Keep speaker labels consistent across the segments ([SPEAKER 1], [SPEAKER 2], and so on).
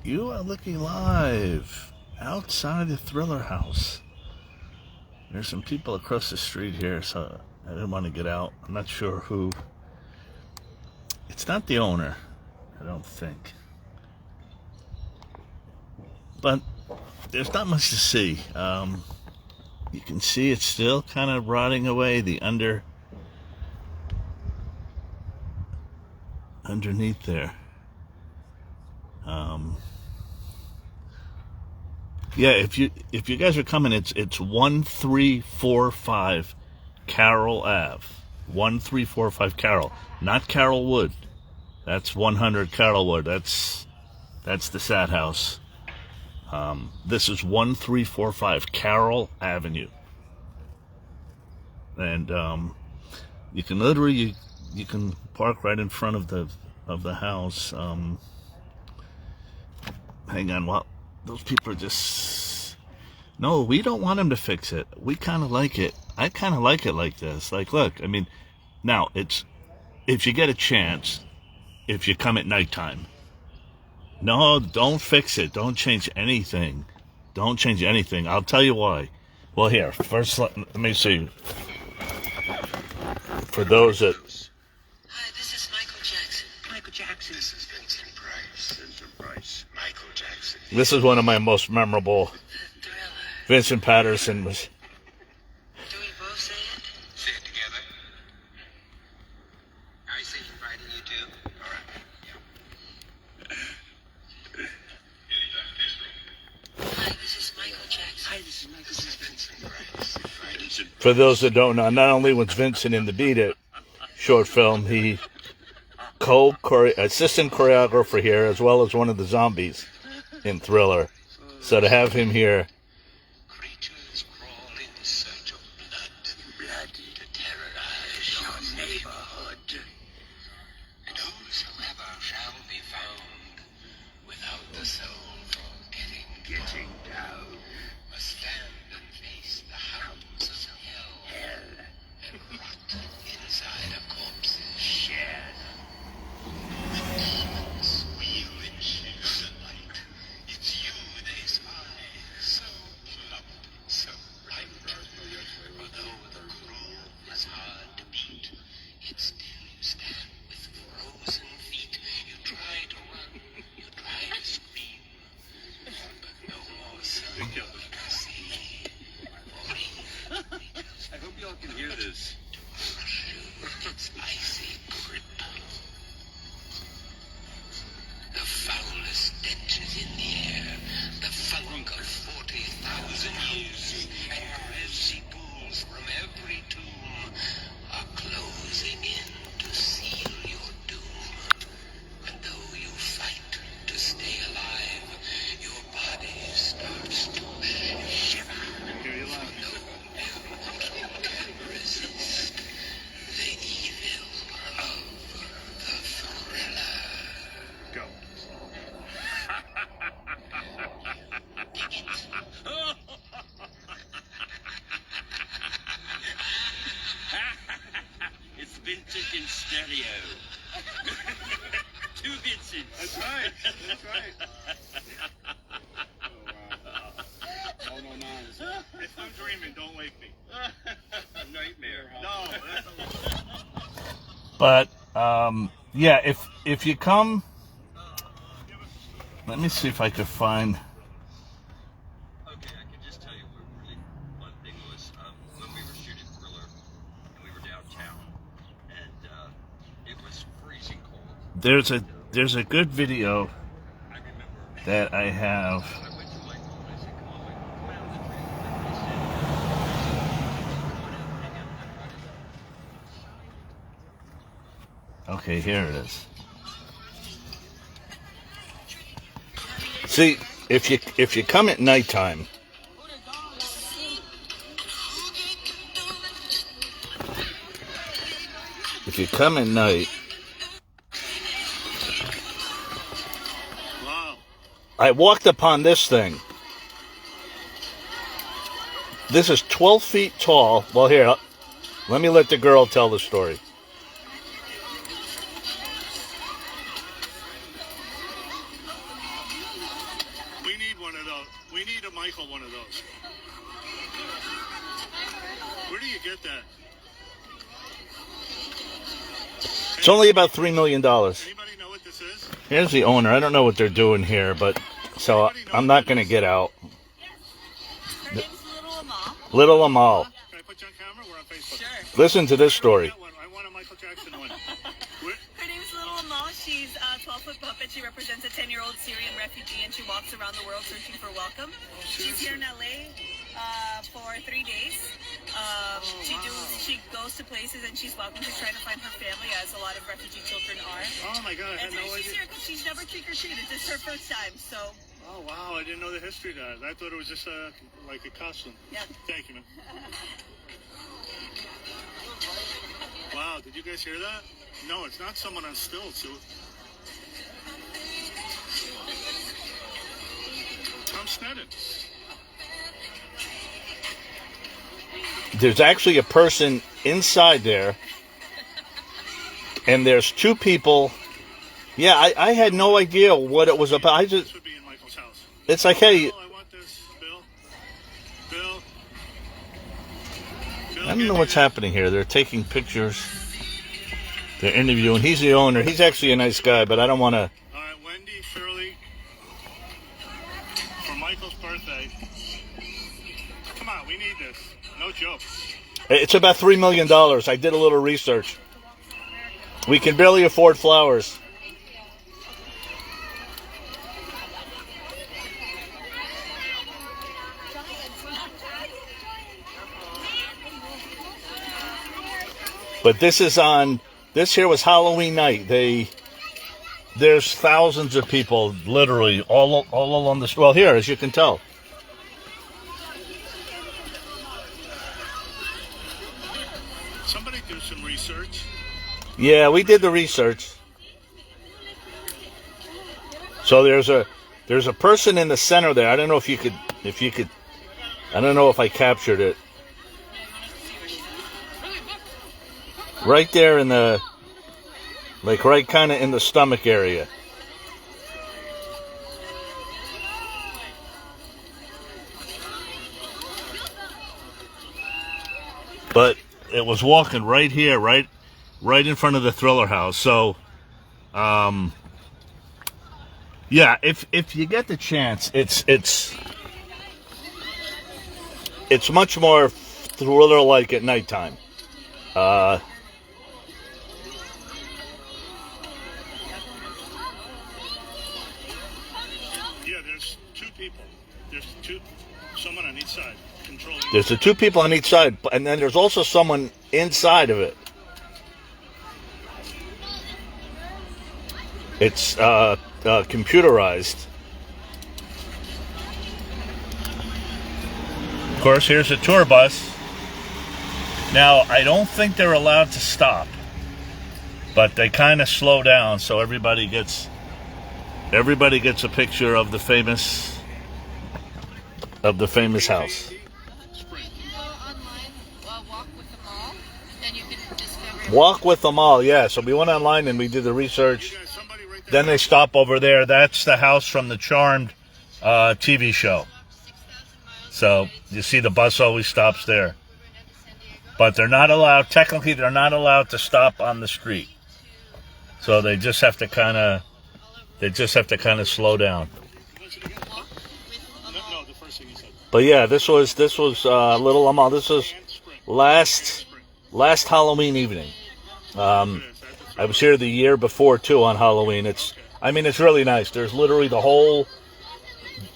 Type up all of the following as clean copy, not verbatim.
[SPEAKER 1] You are looking live outside the Thriller House. There's some people across the street here, so I didn't want to get out. I'm not sure who. It's not the owner, I don't think. But there's not much to see. You can see it's still kind of rotting away. The underneath there. Yeah, if you guys are coming, it's 1345 Carroll Ave. 1345 Carroll, not Carroll Wood. That's 100 Carroll Wood. That's the sad house. This is 1345 Carroll Avenue, and you can literally you can park right in front of the house. Hang on, well, those people are just... No, we don't want them to fix it. We kind of like it. I kind of like it like this. Like, look, I mean, now, it's... If you get a chance, if you come at nighttime, no, don't fix it. Don't change anything. Don't change anything. I'll tell you why. Well, here, first, let me see. For those that...
[SPEAKER 2] Hi, this is Michael Jackson.
[SPEAKER 3] Michael Jackson.
[SPEAKER 2] This is Vincent Price.
[SPEAKER 3] Vincent Price.
[SPEAKER 2] Michael Jackson.
[SPEAKER 1] This is one of my most memorable.
[SPEAKER 2] Thriller.
[SPEAKER 1] Vincent Patterson was...
[SPEAKER 2] Do we both say it?
[SPEAKER 3] Say it together. I say it right and you do. All right.
[SPEAKER 2] Hi, this is Michael Jackson.
[SPEAKER 3] Hi, this is Michael
[SPEAKER 2] This is
[SPEAKER 3] Jackson.
[SPEAKER 2] Vincent Price.
[SPEAKER 3] Vincent.
[SPEAKER 1] For those that don't know, not only was Vincent in the Beat It short film, he assistant choreographer here, as well as one of the zombies in Thriller. So to have him here,
[SPEAKER 2] Creatures crawl in search of blood to terrorize your neighborhood. And whosoever shall be found without the soul for getting down must stand and face the hounds of hell and rot inside a corpse's shed. The demons squeal in shades of light. It's you they spy, so plump, so bright. For though the groove is hard to beat, yet still you stand with frozen feet. You try to run, you try to scream, but no more sound to see.
[SPEAKER 3] I hope y'all can hear this.
[SPEAKER 2] To crush you with its icy grip. The foulest stenches in the air, the funk of 40,000 years, and grisly ghouls from every tomb are closing in to seal your doom. And though you fight to stay alive, your body starts to shiver. For no mortal can resist the evil of the Thriller.
[SPEAKER 3] Go. It's Vincent in stereo. Two Vincents. That's right. That's right. Oh, wow. If I'm dreaming, don't wake me. Nightmare. No, that's
[SPEAKER 1] but yeah, if you come, let me see if I could find.
[SPEAKER 4] Okay, I can just tell you really one thing was when we were shooting Thriller and we were downtown and it was freezing cold.
[SPEAKER 1] There's a good video
[SPEAKER 4] I remember
[SPEAKER 1] that I have.
[SPEAKER 4] I went to Michael and I said, come on, Michael, come out of the tree.
[SPEAKER 1] Okay, here it is. See, if you come at nighttime, if you come at night,
[SPEAKER 3] wow.
[SPEAKER 1] I walked upon this thing. This is 12 feet tall. Well, here, let me let the girl tell the story.
[SPEAKER 3] get that?
[SPEAKER 1] It's only about $3 million.
[SPEAKER 3] Anybody know what this is?
[SPEAKER 1] Here's the owner. I don't know what they're doing here, but so I'm not going to get out.
[SPEAKER 5] Her name's Little Amal.
[SPEAKER 1] Little Amal.
[SPEAKER 3] Can I put you on camera? We're on Facebook.
[SPEAKER 5] Sure.
[SPEAKER 1] Listen to this story.
[SPEAKER 3] I want a Michael Jackson one.
[SPEAKER 5] Her name's Little Amal. She's a 12-foot puppet. She represents a 10-year-old Syrian refugee, and she walks around the world searching for welcome. She's here in LA for 3 days. She goes to places, and she's welcome. She's trying to find her family, as a lot of refugee children are.
[SPEAKER 3] Oh my God, I had
[SPEAKER 5] And so
[SPEAKER 3] no
[SPEAKER 5] she's
[SPEAKER 3] idea.
[SPEAKER 5] here because she's never trick-or-treated. This is her first time, so
[SPEAKER 3] Oh wow, I didn't know the history of that. I thought it was just like a costume.
[SPEAKER 5] yeah.
[SPEAKER 3] Thank you, man. Wow, did you guys hear that? No, it's not someone on stilts. Tom Sneddon.
[SPEAKER 1] There's actually a person inside there, and there's two people. Yeah, I had no idea what it was about.
[SPEAKER 3] This would be in Michael's house.
[SPEAKER 1] It's like, hey,
[SPEAKER 3] Bill, I want this. Bill.
[SPEAKER 1] I don't know what's happening here. They're taking pictures. They're interviewing. He's the owner. He's actually a nice guy, but I don't want to.
[SPEAKER 3] All right, Wendy, Shirley, for Michael's birthday. Come on, we need this. No joke.
[SPEAKER 1] It's about $3 million. I did a little research. We can barely afford flowers. But this is on. This here was Halloween night. There's thousands of people, literally all along the. Well, here, as you can tell.
[SPEAKER 3] Somebody do some research.
[SPEAKER 1] Yeah, we did the research. So there's a person in the center there. I don't know if you could. I don't know if I captured it. Right there in the, like right kind of in the stomach area. But it was walking right here, right in front of the Thriller house. So, yeah, if you get the chance, it's much more Thriller-like at nighttime.
[SPEAKER 3] Yeah, there's two people. There's someone on each side controlling.
[SPEAKER 1] There's the two people on each side, and then there's also someone inside of it. It's computerized. Of course, here's a tour bus. Now, I don't think they're allowed to stop, but they kind of slow down, so everybody gets a picture of the famous house.
[SPEAKER 5] You can go online, walk with them all, and you can discover.
[SPEAKER 1] Walk with them all, yeah. So we went online and we did the research.
[SPEAKER 3] You guys, somebody right there.
[SPEAKER 1] Then they stop over there. That's the house from the Charmed TV show.
[SPEAKER 5] 6,000 miles.
[SPEAKER 1] So you see the bus always stops there. But they're not allowed, technically they're not allowed to stop on the street. So they just have to kind of slow down.
[SPEAKER 3] No, the first thing you said.
[SPEAKER 1] But yeah, this was Little Amal. This was last Halloween evening. I was here the year before too on Halloween. It's really nice. There's literally the whole,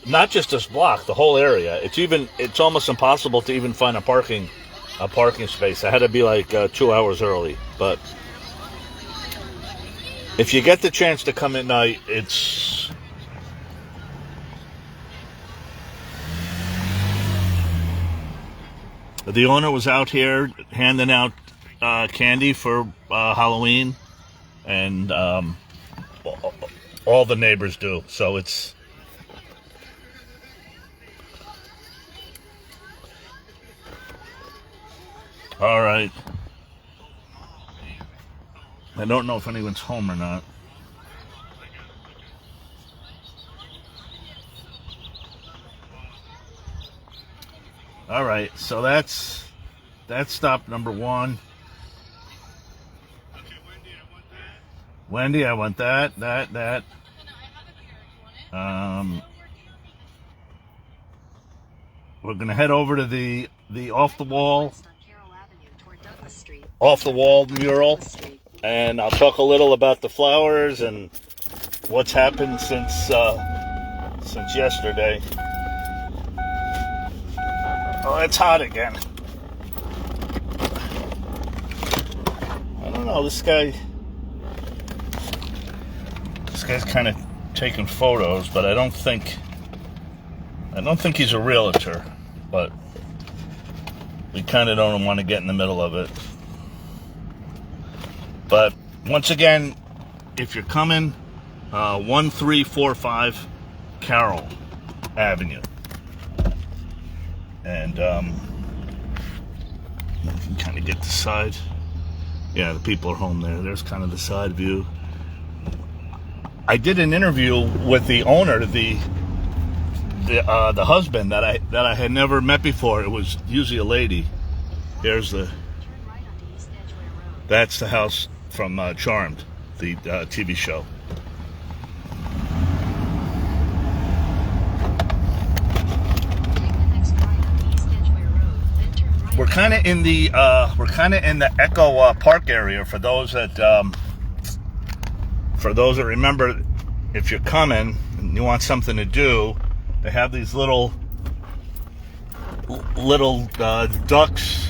[SPEAKER 1] not just this block, the whole area. It's almost impossible to even find a parking space. I had to be like 2 hours early. But if you get the chance to come at night, it's. The owner was out here handing out candy for Halloween, and all the neighbors do. So it's. All right. I don't know if anyone's home or not. All right, so that's That's stop number 1.
[SPEAKER 3] Okay, Wendy, I want that.
[SPEAKER 1] Wendy, I want that. We're gonna head over to the off the wall mural, and I'll talk a little about the flowers and what's happened since yesterday. Oh, it's hot again. I don't know. This guy's kind of taking photos, but I don't think he's a realtor. But we kind of don't want to get in the middle of it. But once again, if you're coming, 1345 Carroll Avenue. And you can kind of get the side. Yeah, the people are home there. There's kind of the side view. I did an interview with the owner, the husband that I had never met before. It was usually a lady. That's the house from Charmed, the TV show. We're kind of in the Echo Park area. For those that remember, if you're coming and you want something to do, they have these little ducks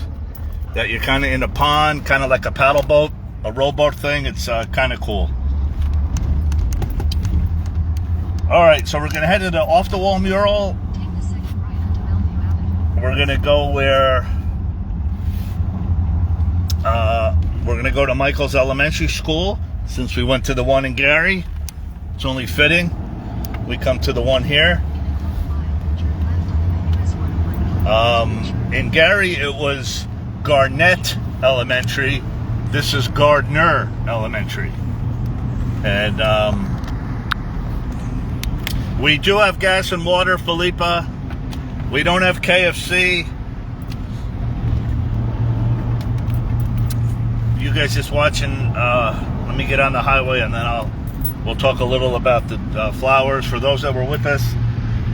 [SPEAKER 1] that you're kind of in a pond, kind of like a paddle boat, a rowboat thing. It's kind of cool. All right, so we're gonna head to the off the wall mural. We're gonna go where. We're going to go to Michael's Elementary School, since we went to the one in Gary. It's only fitting we come to the one here. In Gary, it was Garnett Elementary. This is Gardner Elementary. And we do have gas and water, Philippa. We don't have KFC. You guys just watching, let me get on the highway and then we'll talk a little about the flowers. For those that were with us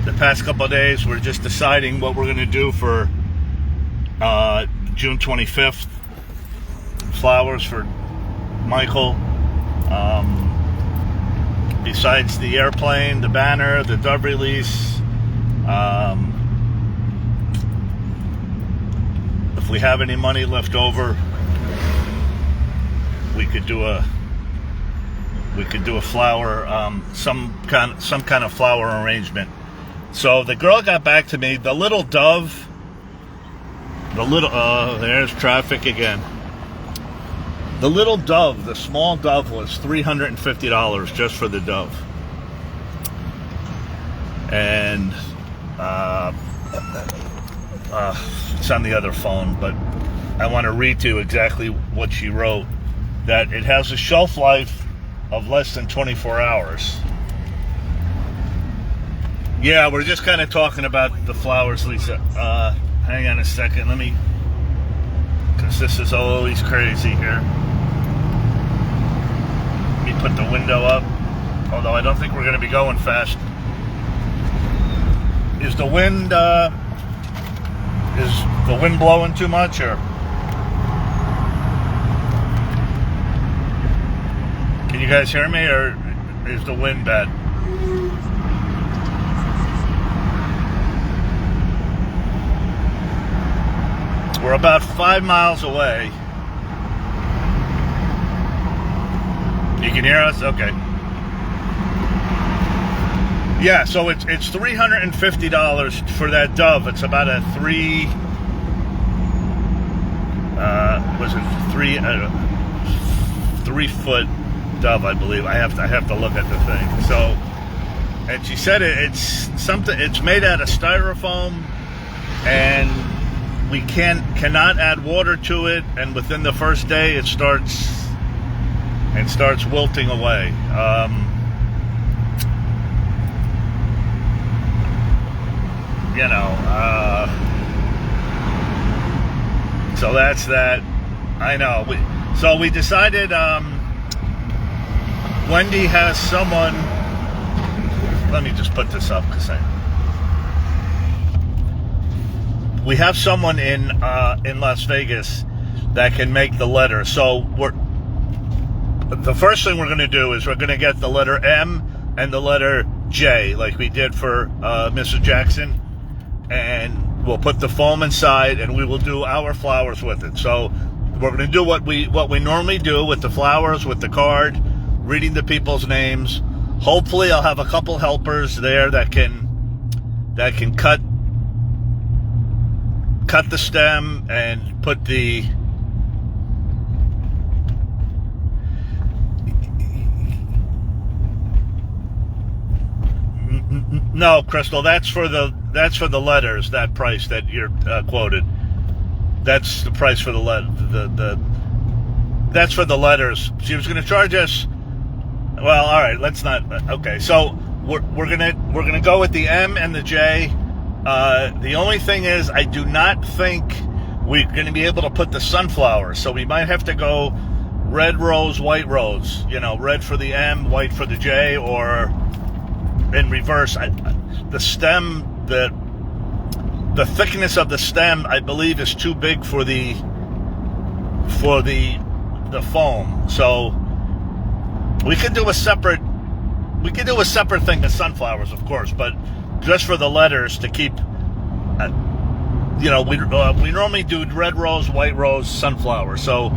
[SPEAKER 1] the past couple of days, we're just deciding what we're going to do for June 25th. Flowers for Michael. Besides the airplane, the banner, the dove release. If we have any money left over, we could do a flower, some kind of flower arrangement. So the girl got back to me. The little dove, there's traffic again. The little dove, the small dove, was $350 just for the dove. And it's on the other phone, but I want to read to you exactly what she wrote. That it has a shelf life of less than 24 hours. Yeah, we're just kind of talking about the flowers, Lisa. Hang on a second, because this is always crazy here. Let me put the window up, although I don't think we're going to be going fast. Is the wind blowing too much, or? Can you guys hear me, or is the wind bad? We're about 5 miles away. You can hear us? Okay. Yeah, so it's $350 for that dove. It's about a 3 foot dove, I believe. I have to look at the thing. So, and she said it's made out of styrofoam, and we cannot add water to it, and within the first day it starts wilting away. So that's that. I know. So we decided Wendy has someone. Let me just put this up because we have someone in Las Vegas that can make the letter. So the first thing we're going to do is we're going to get the letter M and the letter J, like we did for Mr. Jackson, and we'll put the foam inside, and we will do our flowers with it. So we're going to do what we normally do with the flowers, with the card, reading the people's names. Hopefully, I'll have a couple helpers there that can cut the stem and put the. No, Crystal, that's for the letters. That price that you're quoted. That's the price for the that's for the letters. She was going to charge us. Well, all right, let's not. Okay, so we're gonna go with the M and the J. The only thing is, I do not think we're going to be able to put the sunflower. So we might have to go red rose, white rose. You know, red for the M, white for the J, or in reverse. The stem, the thickness of the stem, I believe, is too big for the foam. So we could do a separate thing of sunflowers, of course, but just for the letters to keep. We normally do red rose, white rose, sunflower. So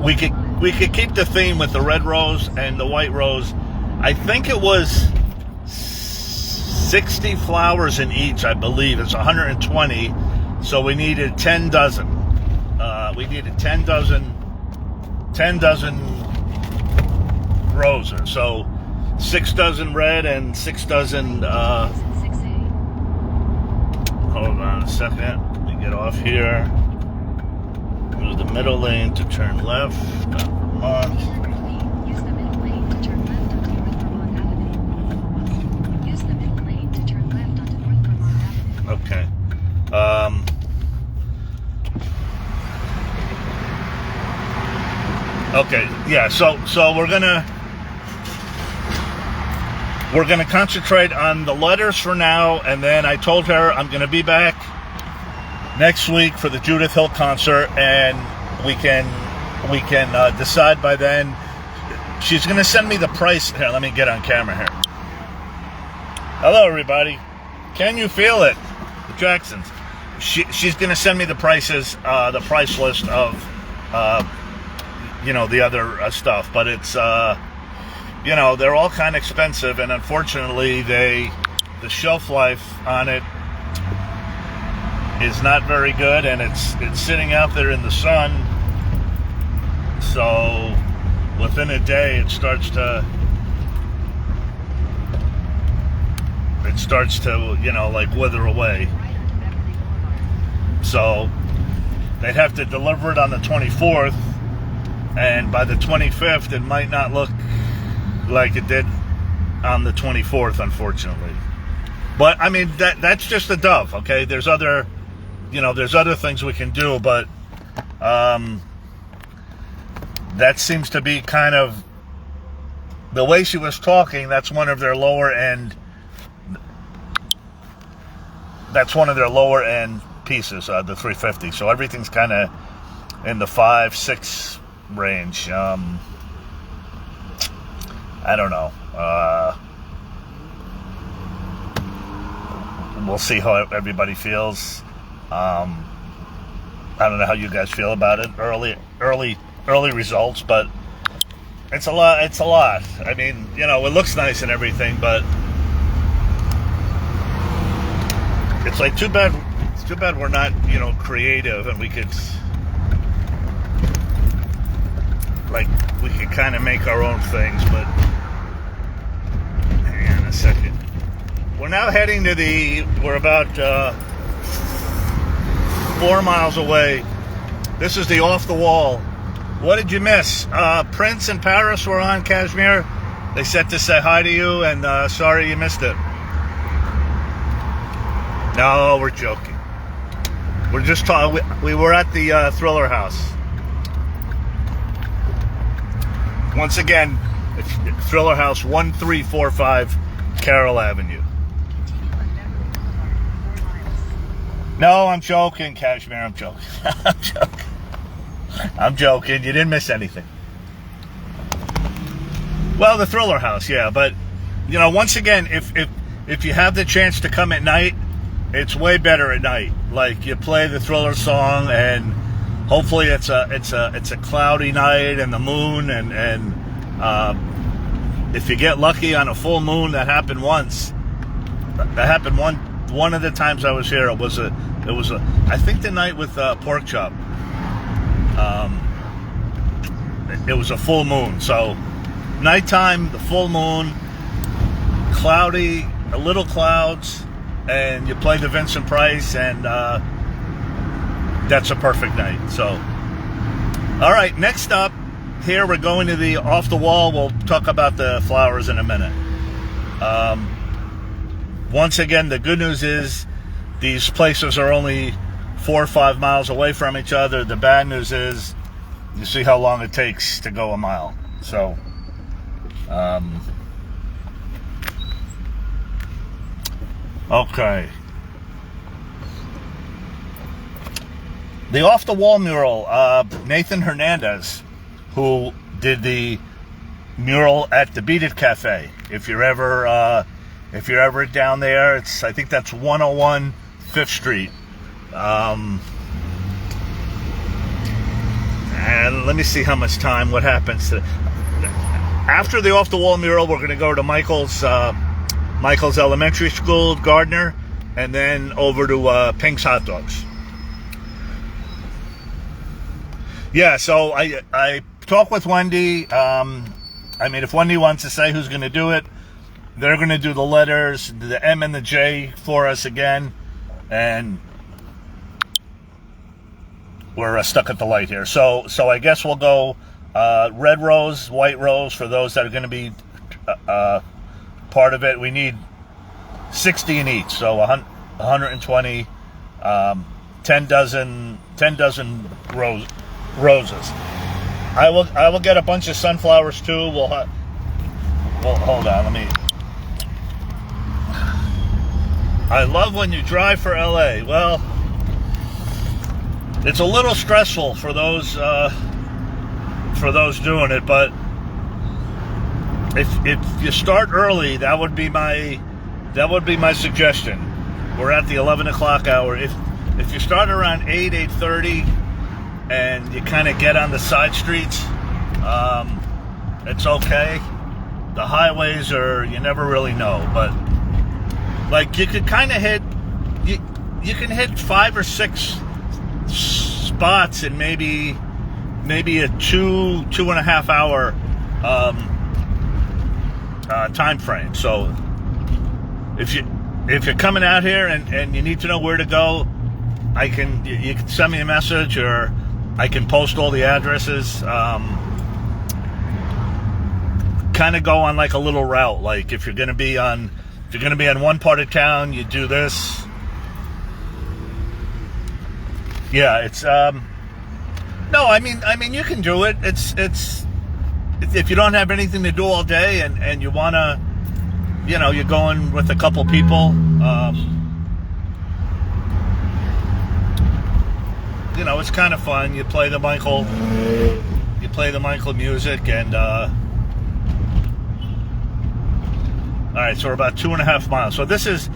[SPEAKER 1] we could keep the theme with the red rose and the white rose. I think it was 60 flowers in each, I believe. It's 120. So we needed 10 dozen. We needed 10 dozen roses. So 6 dozen red and 6 dozen. Hold on a second. Let me get off here. Use the middle lane to turn left on Vermont.
[SPEAKER 6] Use the middle lane to turn left onto North Vermont Avenue. Use the middle lane to turn left onto North Vermont Avenue.
[SPEAKER 1] Okay. Okay. Yeah. So we're gonna concentrate on the letters for now, and then I told her I'm gonna be back next week for the Judith Hill concert, and we can decide by then. She's gonna send me the price. Here, let me get on camera here. Hello, everybody. Can you feel it? The Jacksons. She's gonna send me the prices, the price list of, the other stuff, but it's. They're all kind of expensive, and unfortunately, the shelf life on it is not very good, and it's sitting out there in the sun. So within a day, it starts to wither away. So they'd have to deliver it on the 24th, and by the 25th, it might not look like it did on the 24th, unfortunately. But I mean, that's just a dove, okay? There's other things we can do, but that seems to be kind of the way she was talking. That's one of their lower end. That's one of their lower end pieces, the 350. So everything's kind of in the 5-6 range. I don't know. We'll see how everybody feels. I don't know how you guys feel about it. Early results, but it's a lot. It's a lot. I mean, it looks nice and everything, but it's like too bad. It's too bad we're not, creative, and we could kind of make our own things, but hang on a second. We're now heading to we're about 4 miles away. This is the Off the Wall. What did you miss? Prince and Paris were on Kashmir. They said to say hi to you, and sorry you missed it. No, we're joking. We're just talking. We were at the Thriller House. Once again, it's Thriller House, 1345 Carroll Avenue.
[SPEAKER 6] Continue on Beverly Boulevard, 4 miles.
[SPEAKER 1] No, I'm joking, Cashmere. I'm joking. I'm joking. I'm joking. You didn't miss anything. Well, the Thriller House, yeah, but once again, if you have the chance to come at night, it's way better at night. Like, you play the Thriller song, and hopefully it's a cloudy night and the moon, and if you get lucky on a full moon, that happened once. That happened one of the times I was here. It was a I think the night with Pork Chop. It was a full moon, so nighttime, the full moon, cloudy, a little clouds, and you play the Vincent Price, and that's a perfect night. So, all right, next up here, we're going to the Off the Wall. We'll talk about the flowers in a minute. Once again, the good news is these places are only 4 or 5 miles away from each other. The bad news is you see how long it takes to go a mile. So, okay. The Off the Wall mural, Nathan Hernandez, who did the mural at the Beat It Cafe. If you're ever down there, I think that's 101 5th Street. And let me see how much time, what happens. After the Off the Wall mural, we're going to go to Michael's Elementary School, Gardner, and then over to Pink's Hot Dogs. Yeah, so I talked with Wendy. If Wendy wants to say who's going to do it, they're going to do the letters, the M and the J for us again, and we're stuck at the light here. So I guess we'll go red rose, white rose for those that are going to be part of it. We need 60 in each, so 120, 10 dozen roses. I will get a bunch of sunflowers too. Well, hold on, let me. I love when you drive for LA. Well, it's a little stressful for those doing it, but if you start early, that would be my suggestion. We're at the 11 o'clock hour. If you start around 8:30, and you kind of get on the side streets, it's okay. The highways you never really know, but like you could kind of hit, you can hit 5 or 6 spots in maybe a 2.5 hour time frame. So if you're coming out here and you need to know where to go, you can send me a message, or I can post all the addresses. Kind of go on like a little route. Like if you're going to be on one part of town, you do this. Yeah, it's no, I mean you can do it. It's if you don't have anything to do all day and you want to, you're going with a couple people, it's kind of fun. You play the Michael music, and all right, so we're about 2.5 miles. So this is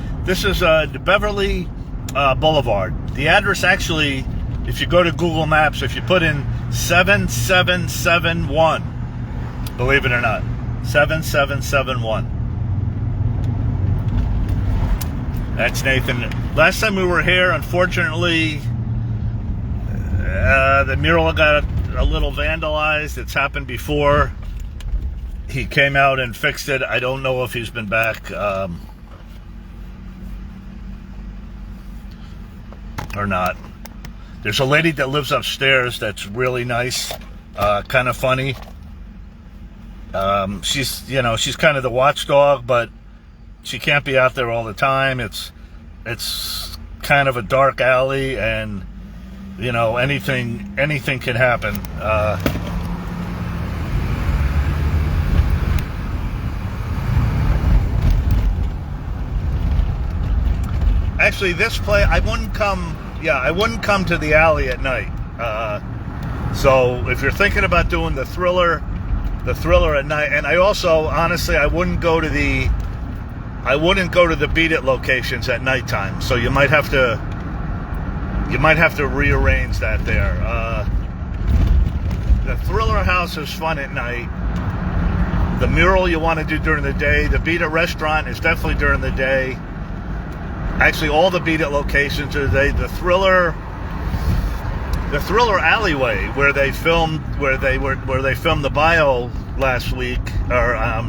[SPEAKER 1] Beverly Boulevard. The address, actually, if you go to Google Maps, if you put in 7771, believe it or not, 7771. That's Nathan. Last time we were here, unfortunately, the mural got a little vandalized. It's happened before. He came out and fixed it. I don't know if he's been back or not. There's a lady that lives upstairs that's really nice, kind of funny. She's kind of the watchdog, but she can't be out there all the time. It's kind of a dark alley, and anything can happen. Actually, this place, I wouldn't come to the alley at night. So if you're thinking about doing the thriller at night, and I also, honestly, I wouldn't go to the Beat It locations at nighttime. So you might have to rearrange that there. The Thriller House is fun at night. The Mural you want to do during the day. The Beat It restaurant is definitely during the day. Actually, all the Beat It locations are the Thriller alleyway where they filmed the bio last week, or a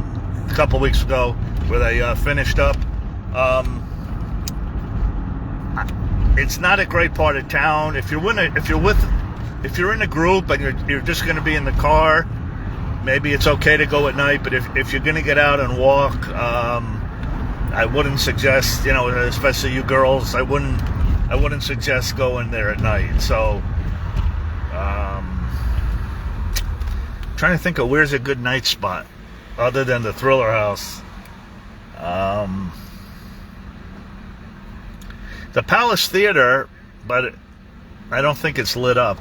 [SPEAKER 1] couple weeks ago, where they finished up. It's not a great part of town. If you're in a group and you're just going to be in the car, maybe it's okay to go at night. But if you're going to get out and walk, I wouldn't suggest, especially you girls, I wouldn't suggest going there at night. So, trying to think of where's a good night spot other than the Thriller House. The Palace Theater, but I don't think it's lit up.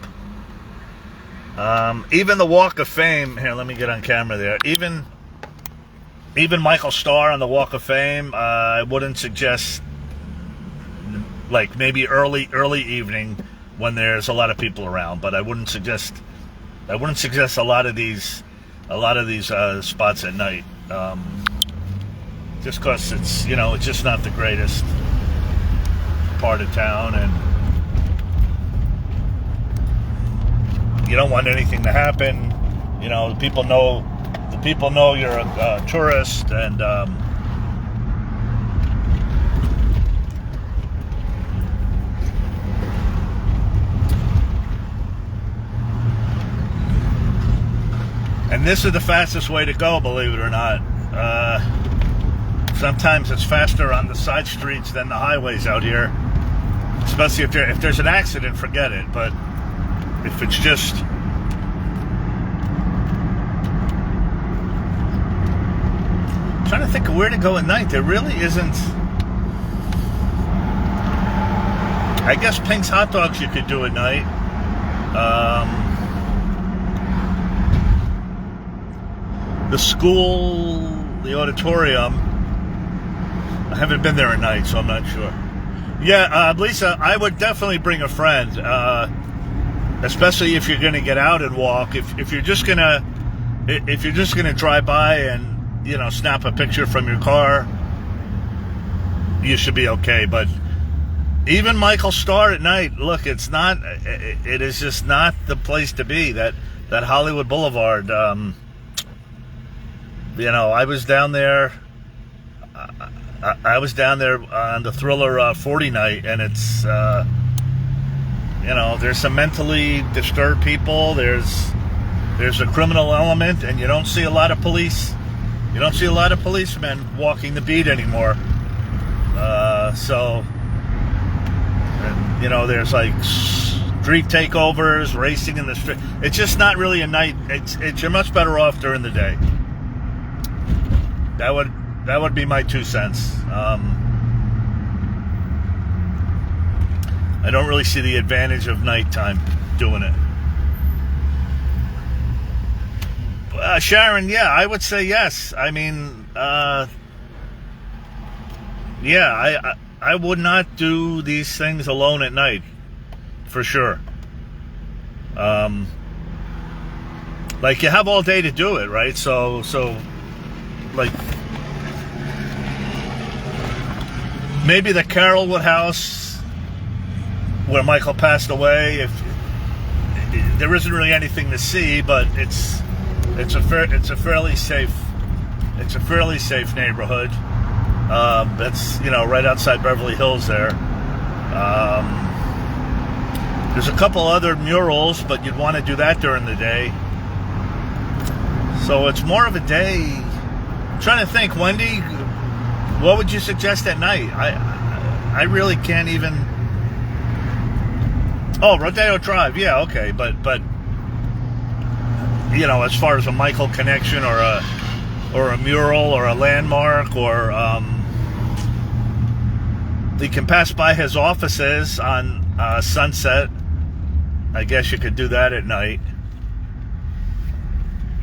[SPEAKER 1] Even the Walk of Fame, here, let me get on camera there. Even Michael Starr on the Walk of Fame, I wouldn't suggest, like, maybe early evening when there's a lot of people around. But I wouldn't suggest a lot of these spots at night, just because it's it's just not the greatest part of town, and you don't want anything to happen. The people know you're a tourist, and this is the fastest way to go, believe it or not. Sometimes it's faster on the side streets than the highways out here, especially if there's an accident, forget it. But if it's just trying to think of where to go at night, there really isn't. I guess Pink's Hot Dogs you could do at night. The school, the auditorium, I haven't been there at night, so I'm not sure. Yeah, Lisa, I would definitely bring a friend, especially if you're going to get out and walk. If you're just gonna drive by and snap a picture from your car, you should be okay. But even Michael Starr at night, look, it is just not the place to be. That Hollywood Boulevard. I was down there. I was down there on the Thriller 40 night, and it's there's some mentally disturbed people. There's a criminal element, and you don't see a lot of police. You don't see a lot of policemen walking the beat anymore. There's like street takeovers, racing in the street. It's just not really a night. You're much better off during the day. That would be my 2 cents. I don't really see the advantage of nighttime doing it. Sharon, yeah, I would say yes. I mean, I would not do these things alone at night, for sure. Like, you have all day to do it, right? So like, maybe the Carolwood house where Michael passed away. If there isn't really anything to see, but it's a fairly safe neighborhood. That's right outside Beverly Hills there. There's a couple other murals, but you'd want to do that during the day. So it's more of a day. I'm trying to think, Wendy, what would you suggest at night? I really can't even Oh, Rodeo Drive. Yeah, okay, but you know, as far as a Michael connection or a mural or a landmark or you can pass by his offices on Sunset. I guess you could do that at night.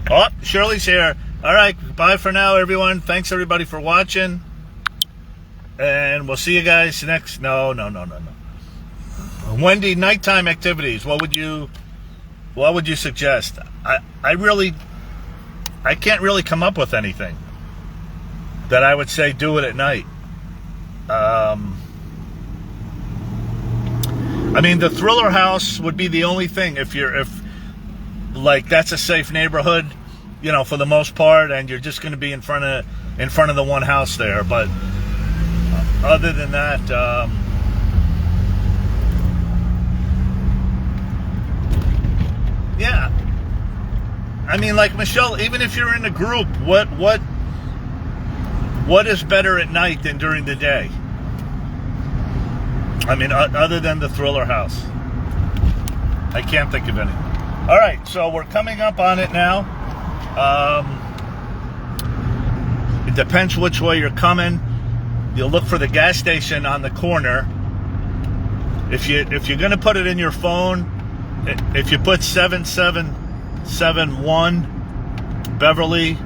[SPEAKER 1] Oh, Shirley's here. All right, bye for now, everyone. Thanks everybody for watching, and we'll see you guys next. No. Wendy, nighttime activities. What would you suggest? I can't really come up with anything that I would say do it at night. I mean, the Thriller House would be the only thing if like that's a safe neighborhood, you know, for the most part, and you're just going to be in front of the one house there. But other than that, yeah. I mean, like Michelle, even if you're in a group, what is better at night than during the day? I mean, other than the Thriller House, I can't think of any. All right, so we're coming up on it now. It depends which way you're coming. You'll look for the gas station on the corner. If you're going to put it in your phone, if you put 7771 Beverly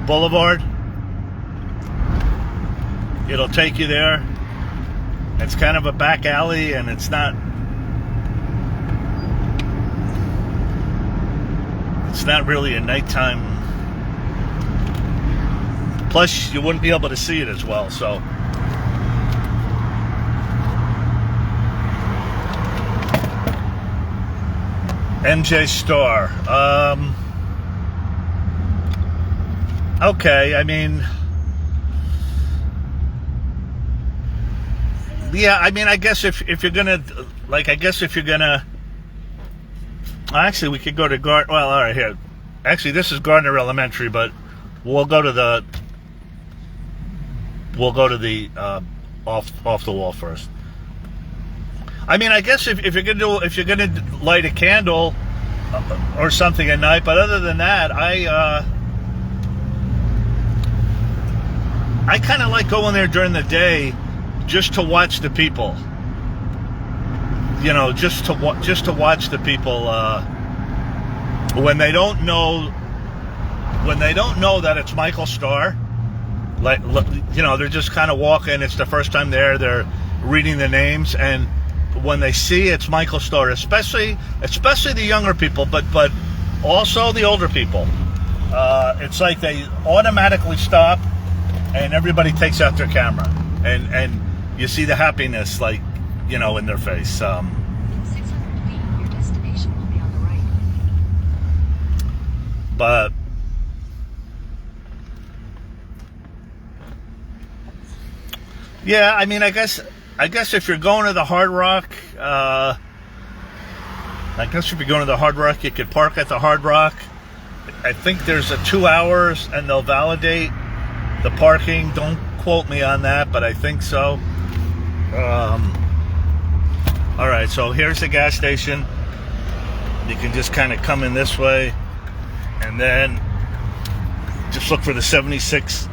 [SPEAKER 1] Boulevard, it'll take you there. It's kind of a back alley, and it's not really a nighttime. Plus, you wouldn't be able to see it as well. So, MJ Star. Okay, I mean, yeah, I mean, I guess if you're gonna, like, actually, we could go to Well, all right, here. Actually, this is Gardner Elementary, but we'll go to the off the wall first. I mean, I guess if you're gonna light a candle or something at night, but other than that, I kind of like going there during the day just to watch the people. You know, just to watch the people when they don't know that it's Michael Starr. Like, you know, they're just kind of walking. It's the first time there. They're reading the names, and when they see it's Michael Starr, especially the younger people, but also the older people, it's like they automatically stop, and everybody takes out their camera, and you see the happiness, like, you know, in their face.
[SPEAKER 6] In 600 feet, your destination will be on the right.
[SPEAKER 1] But yeah, I mean, I guess if you're going to the Hard Rock, you could park at the Hard Rock. I think there's a 2 hours, and they'll validate the parking. Don't quote me on that, but I think so. All right, so here's the gas station. You can just kind of come in this way, and then just look for the 76,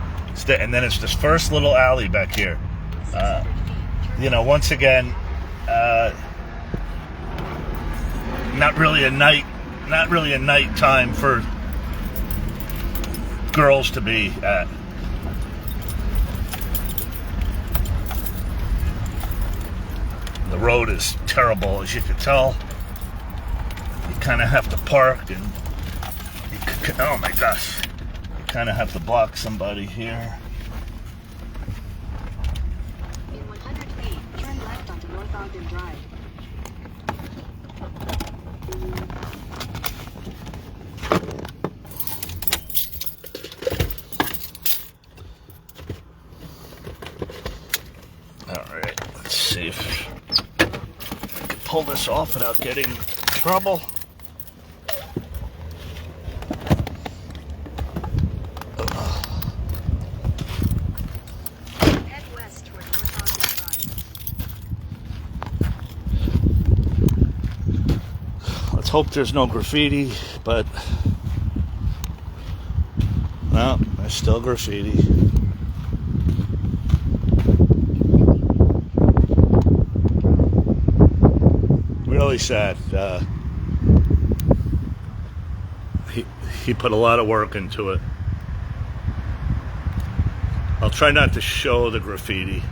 [SPEAKER 1] and then it's this first little alley back here. You know, once again, not really a night time for girls to be at. The road is terrible, as you can tell. You kind of have to park, and oh my gosh, you kind of have to block somebody here.
[SPEAKER 6] In 100 feet, turn left onto North Ogden Drive.
[SPEAKER 1] All right, let's see if I can pull this off without getting in trouble.
[SPEAKER 6] Head west toward North Ogden Drive.
[SPEAKER 1] Let's hope there's no graffiti, but well, there's still graffiti. Really sad. He put a lot of work into it. I'll try not to show the graffiti.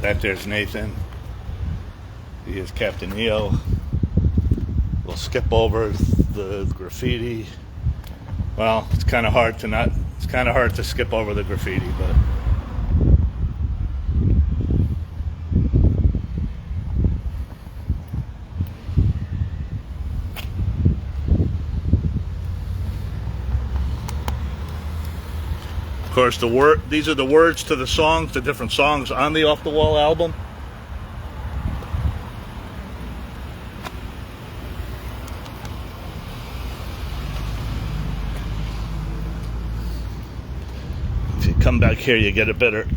[SPEAKER 1] That there's Nathan. He is Captain EO. We'll skip over the graffiti. Well, it's kind of hard to skip over the graffiti, but of course these are the words to the songs, the different songs on the Off the Wall album. If you come back here, you get a better.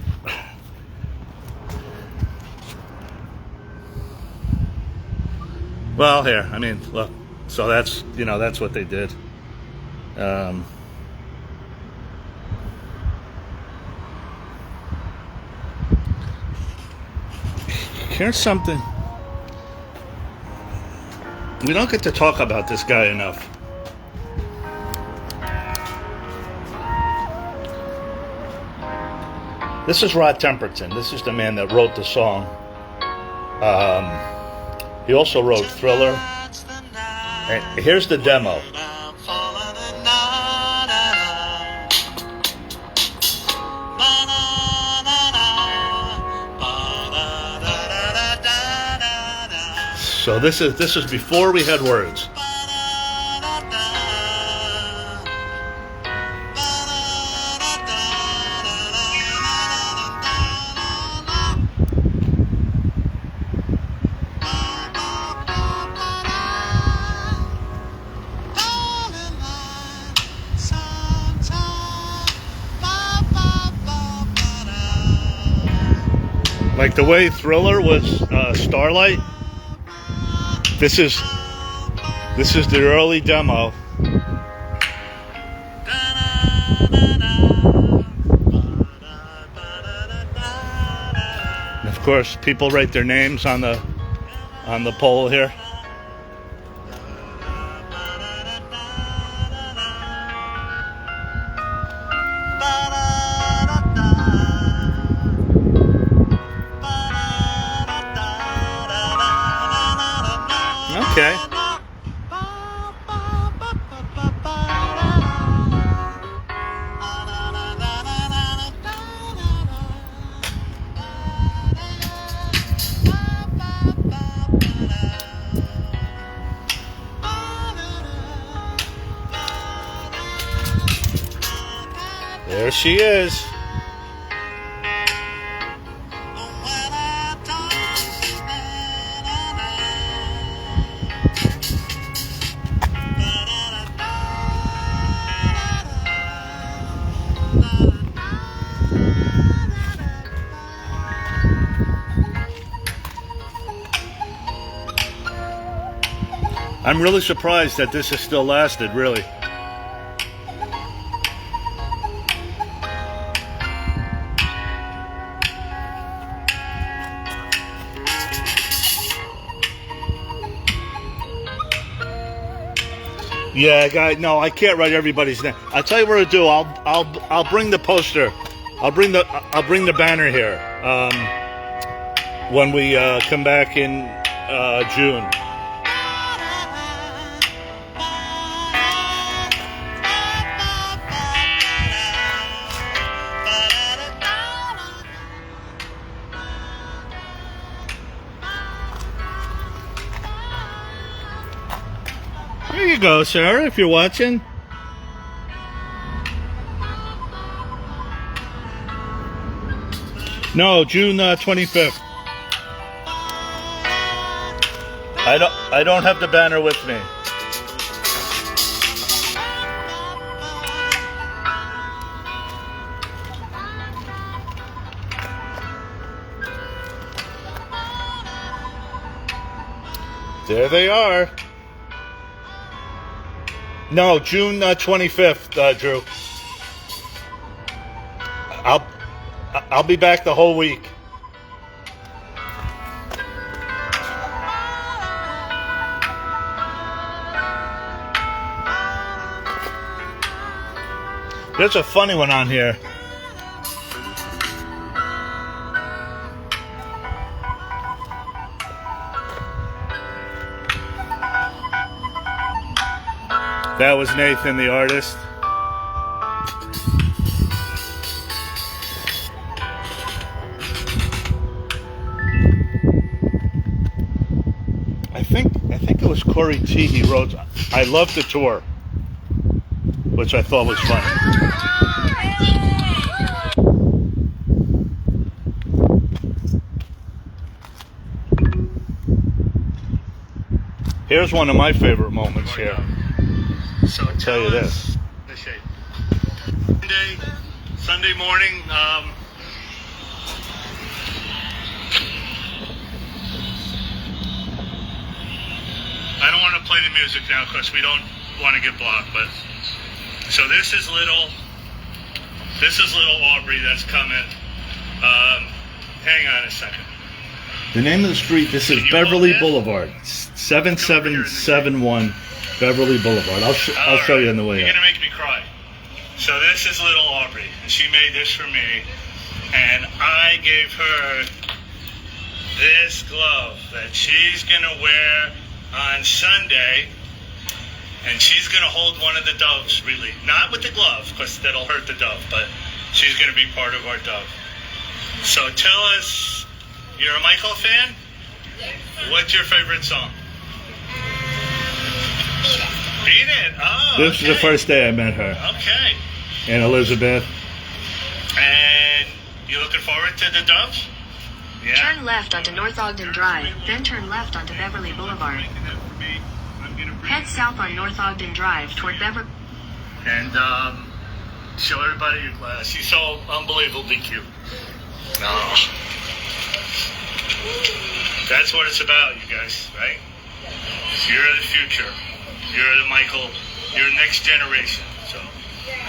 [SPEAKER 1] Well, here, I mean, look. So that's what they did. Here's something. We don't get to talk about this guy enough. This is Rod Temperton. This is the man that wrote the song. He also wrote Thriller. And here's the demo. So this is before we had words. Like the way Thriller was Starlight. This is the early demo. And of course, people write their names on the pole here. Okay. There she is. I'm really surprised that this has still lasted, really. Yeah, guy. No, I can't write everybody's name. I'll tell you what I'll do. I'll bring the poster. I'll bring the banner here when we come back in June. There you go, sir, if you're watching. No, June 25th. I don't have the banner with me. There they are. No, June 25th, Drew. I'll be back the whole week. There's a funny one on here. That was Nathan, the artist. I think it was Corey T. He wrote, "I love the tour," which I thought was funny. Here's one of my favorite moments here.
[SPEAKER 3] So
[SPEAKER 1] I'll tell you this.
[SPEAKER 3] Sunday morning. I don't want to play the music now because we don't want to get blocked. But so this is little Aubrey that's coming. Hang on a second.
[SPEAKER 1] The name of the street, this is Beverly Boulevard, 7771 Beverly Boulevard. I'll show you on the way
[SPEAKER 3] You're
[SPEAKER 1] up.
[SPEAKER 3] going to make me cry. So this is little Aubrey, and she made this for me, and I gave her this glove that she's going to wear on Sunday, and she's going to hold one of the doves, really. Not with the glove, because that'll hurt the dove, but she's going to be part of our dove. So tell us, you're a Michael fan? What's your favorite song? Beat It. Oh,
[SPEAKER 1] This is the first day I met her,
[SPEAKER 3] Okay.
[SPEAKER 1] and Elizabeth.
[SPEAKER 3] And you looking forward to the doves? Yeah.
[SPEAKER 6] Turn left onto North Ogden Drive, then turn left onto Beverly Boulevard. Head south on North Ogden Drive toward Beverly.
[SPEAKER 3] And show everybody your glass. She's so unbelievably cute. Oh. That's what it's about, you guys, right? You're the future. You're the Michael. You're the next generation. So, all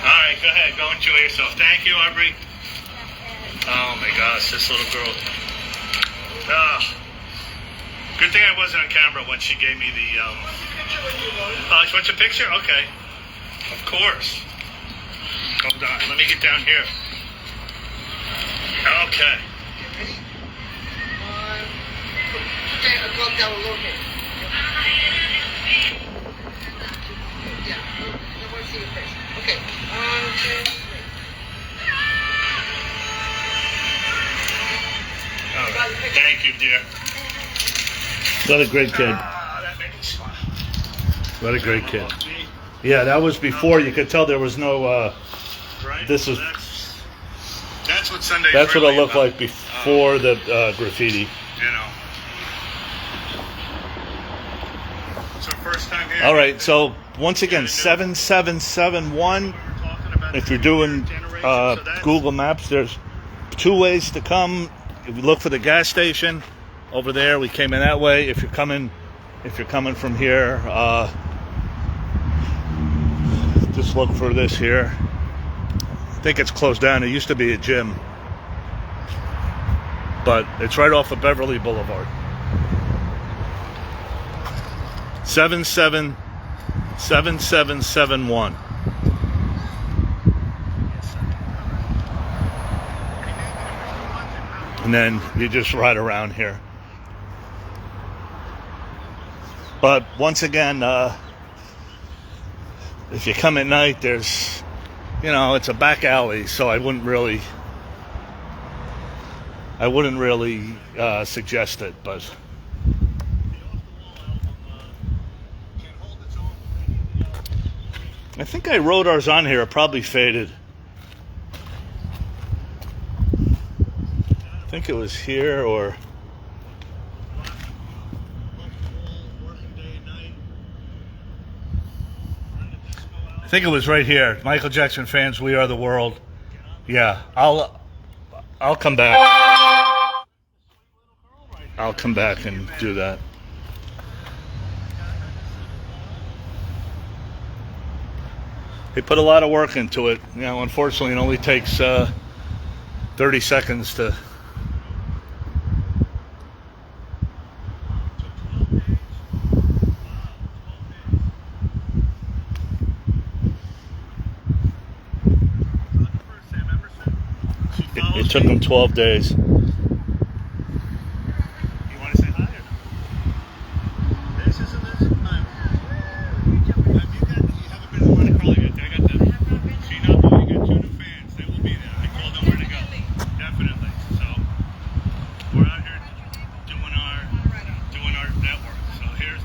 [SPEAKER 3] right, go ahead. Go enjoy yourself. Thank you, Aubrey. Oh my gosh, this little girl. Good thing I wasn't on camera when she gave me the. She wants a picture? Okay. Of course. Hold on. Let me get down here. Okay.
[SPEAKER 7] Okay, I'll go down a little bit. Yeah, I want to see your face. Okay, 1, 2, 3.
[SPEAKER 3] All right. Thank you, dear.
[SPEAKER 1] What a great kid.
[SPEAKER 3] That made me smile.
[SPEAKER 1] What a great kid. Yeah, that was before. You could tell there was no.
[SPEAKER 3] Right?
[SPEAKER 1] This is.
[SPEAKER 3] That's what Sunday.
[SPEAKER 1] That's what
[SPEAKER 3] really
[SPEAKER 1] it looked
[SPEAKER 3] about.
[SPEAKER 1] like before the graffiti.
[SPEAKER 3] You know. It's our first time here.
[SPEAKER 1] All right, so once again, 7771. If you're doing Google Maps, there's 2 ways to come. If you look for the gas station over there, we came in that way. If you're coming from here, just look for this here. I think it's closed down. It used to be a gym, but it's right off of Beverly Boulevard. 7771. And then you just ride around here. But once again, if you come at night, there's, it's a back alley, so I wouldn't really suggest it, but. I think I wrote ours on here. It probably faded. think it was here or... I think it was right here. Michael Jackson fans, we are the world. Yeah, I'll come back. I'll come back and do that. They put a lot of work into it. You know, unfortunately, it only takes 30 seconds to... It took them 12 days.
[SPEAKER 3] You want to say hi or no? This is a listen time. You haven't been to Monte Carlo yet. I got them. See, now you got 2 new fans. They will be there. I told them where to go. Definitely. So we're out here doing our network. So here's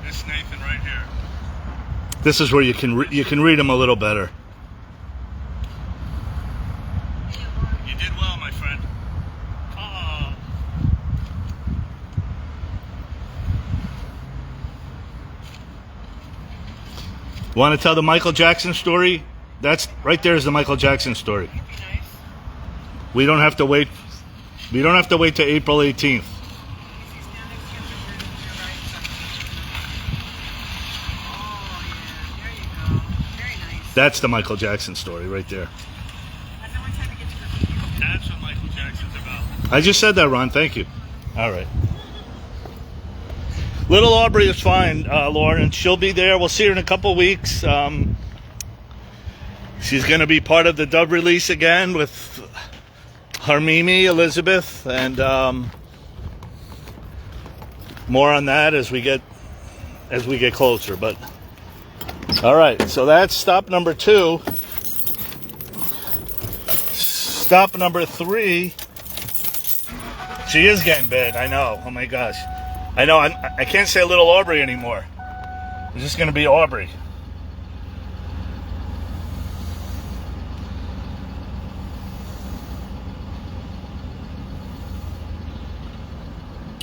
[SPEAKER 3] this Nathan right here.
[SPEAKER 1] This is where you can read them a little better.
[SPEAKER 3] You did well, my friend. Oh.
[SPEAKER 1] Want to tell the Michael Jackson story? That's right there is the Michael Jackson story. We don't have to wait. We don't have to wait till April 18th. That's the Michael Jackson story right there.
[SPEAKER 3] That's what Michael Jackson's about.
[SPEAKER 1] I just said that, Ron. Thank you. All right. Little Aubrey is fine, Lauren. She'll be there. We'll see her in a couple weeks. She's going to be part of the dub release again with her Mimi, Elizabeth, and more on that as we get closer. But all right, so that's stop number 2. Stop number 3. She is getting big. I know. Oh my gosh. I know. I can't say Little Aubrey anymore. It's just going to be Aubrey.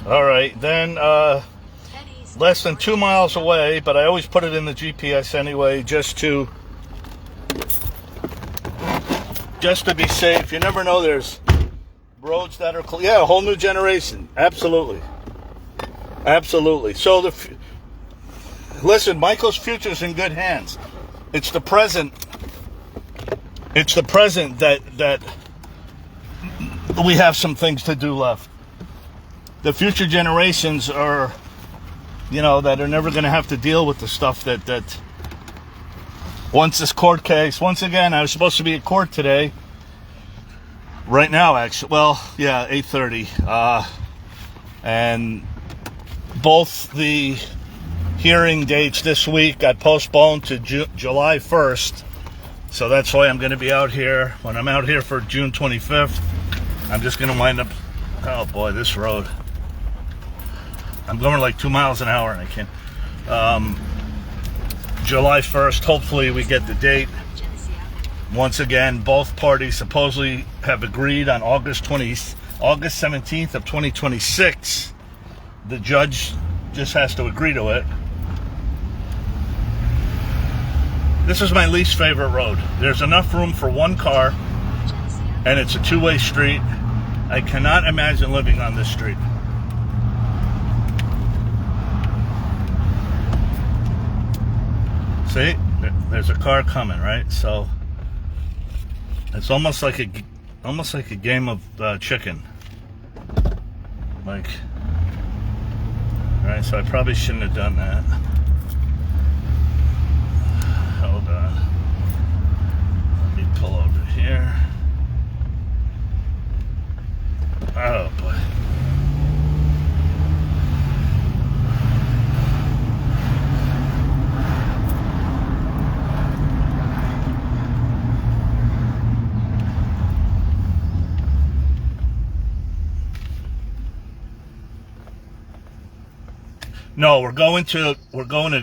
[SPEAKER 1] All right, then less than 2 miles away, but I always put it in the GPS anyway, just to be safe. You never know. There's roads that are yeah, a whole new generation. Absolutely. So listen, Michael's future's in good hands. It's the present. It's the present that we have some things to do left. The future generations are, that are never going to have to deal with the stuff that once this court case, once again, I was supposed to be at court today. Right now, actually. Well, yeah, 8:30. And both the hearing dates this week got postponed to July 1st. So that's why I'm going to be out here. When I'm out here for June 25th, I'm just going to wind up... Oh, boy, this road. I'm going like 2 miles an hour and I can't. July 1st, hopefully we get the date. Once again, both parties supposedly have agreed on August 17th of 2026. The judge just has to agree to it. This is my least favorite road. There's enough room for one car, and it's a two-way street. I cannot imagine living on this street. See, there's a car coming, right? So it's almost like a game of chicken. Like, right? So I probably shouldn't have done that. Hold on. Let me pull over here. Oh boy. No, we're going to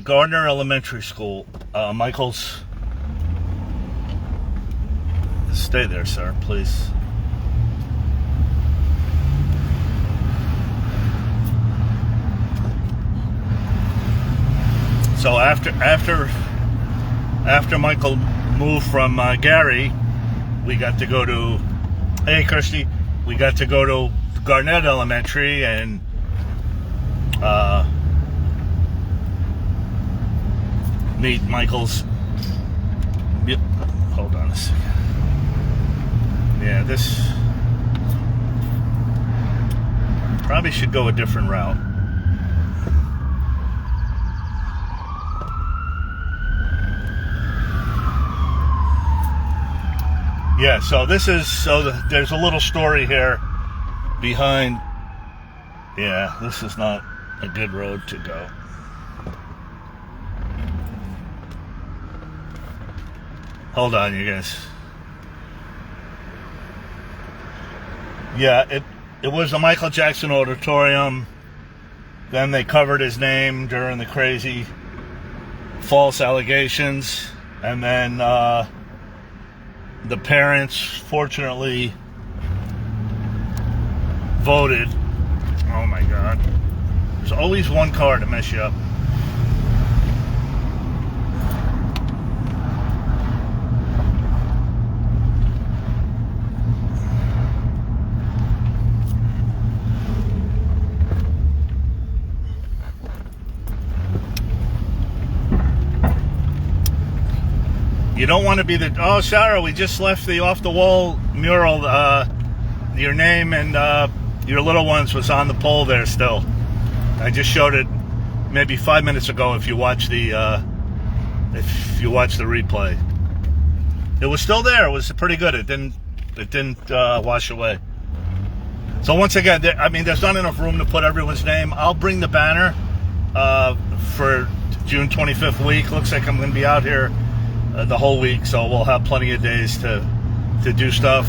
[SPEAKER 1] Gardner Elementary School. Michael's. Stay there, sir, please. after Michael moved from Gary, we got to go to, hey Kirsty, we got to go to Gardner Elementary and meet Michael's. Yep, hold on a second. Yeah, this probably should go a different route. Yeah, so this is, there's a little story here behind. Yeah, this is not a good road to go. Hold on, you guys. Yeah, it was the Michael Jackson Auditorium. Then they covered his name during the crazy false allegations. And then the parents, fortunately, voted. Oh my God. There's always one car to mess you up. You don't want to be the, oh, Sarah, we just left the off-the-wall mural. Your name and your little ones was on the pole there still. I just showed it maybe 5 minutes ago. If you watch the replay, it was still there. It was pretty good. It didn't wash away. So once again, there's not enough room to put everyone's name. I'll bring the banner for June 25th week. Looks like I'm going to be out here the whole week, so we'll have plenty of days to do stuff.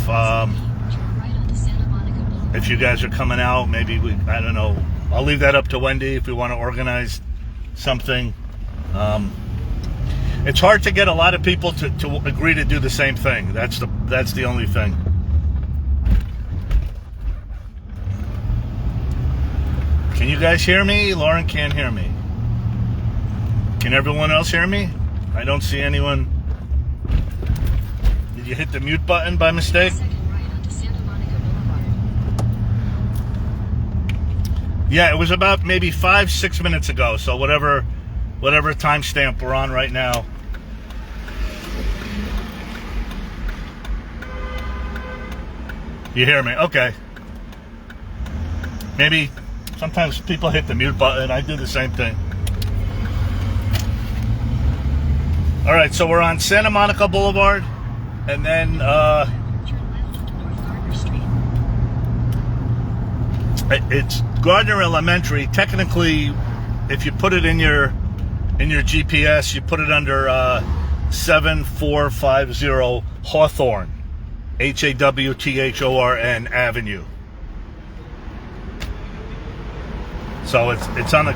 [SPEAKER 1] If you guys are coming out, maybe I don't know. I'll leave that up to Wendy if we want to organize something. It's hard to get a lot of people to agree to do the same thing. That's the only thing. Can you guys hear me? Lauren can't hear me. Can everyone else hear me? I don't see anyone. Did you hit the mute button by mistake? Yeah, it was about maybe 5-6 minutes ago. So whatever timestamp we're on right now. You hear me? Okay. Maybe sometimes people hit the mute button. I do the same thing. All right, so we're on Santa Monica Boulevard, and then it's Gardner Elementary. Technically, if you put it in your GPS, you put it under 7450 Hawthorne, Hawthorn Avenue. So it's on the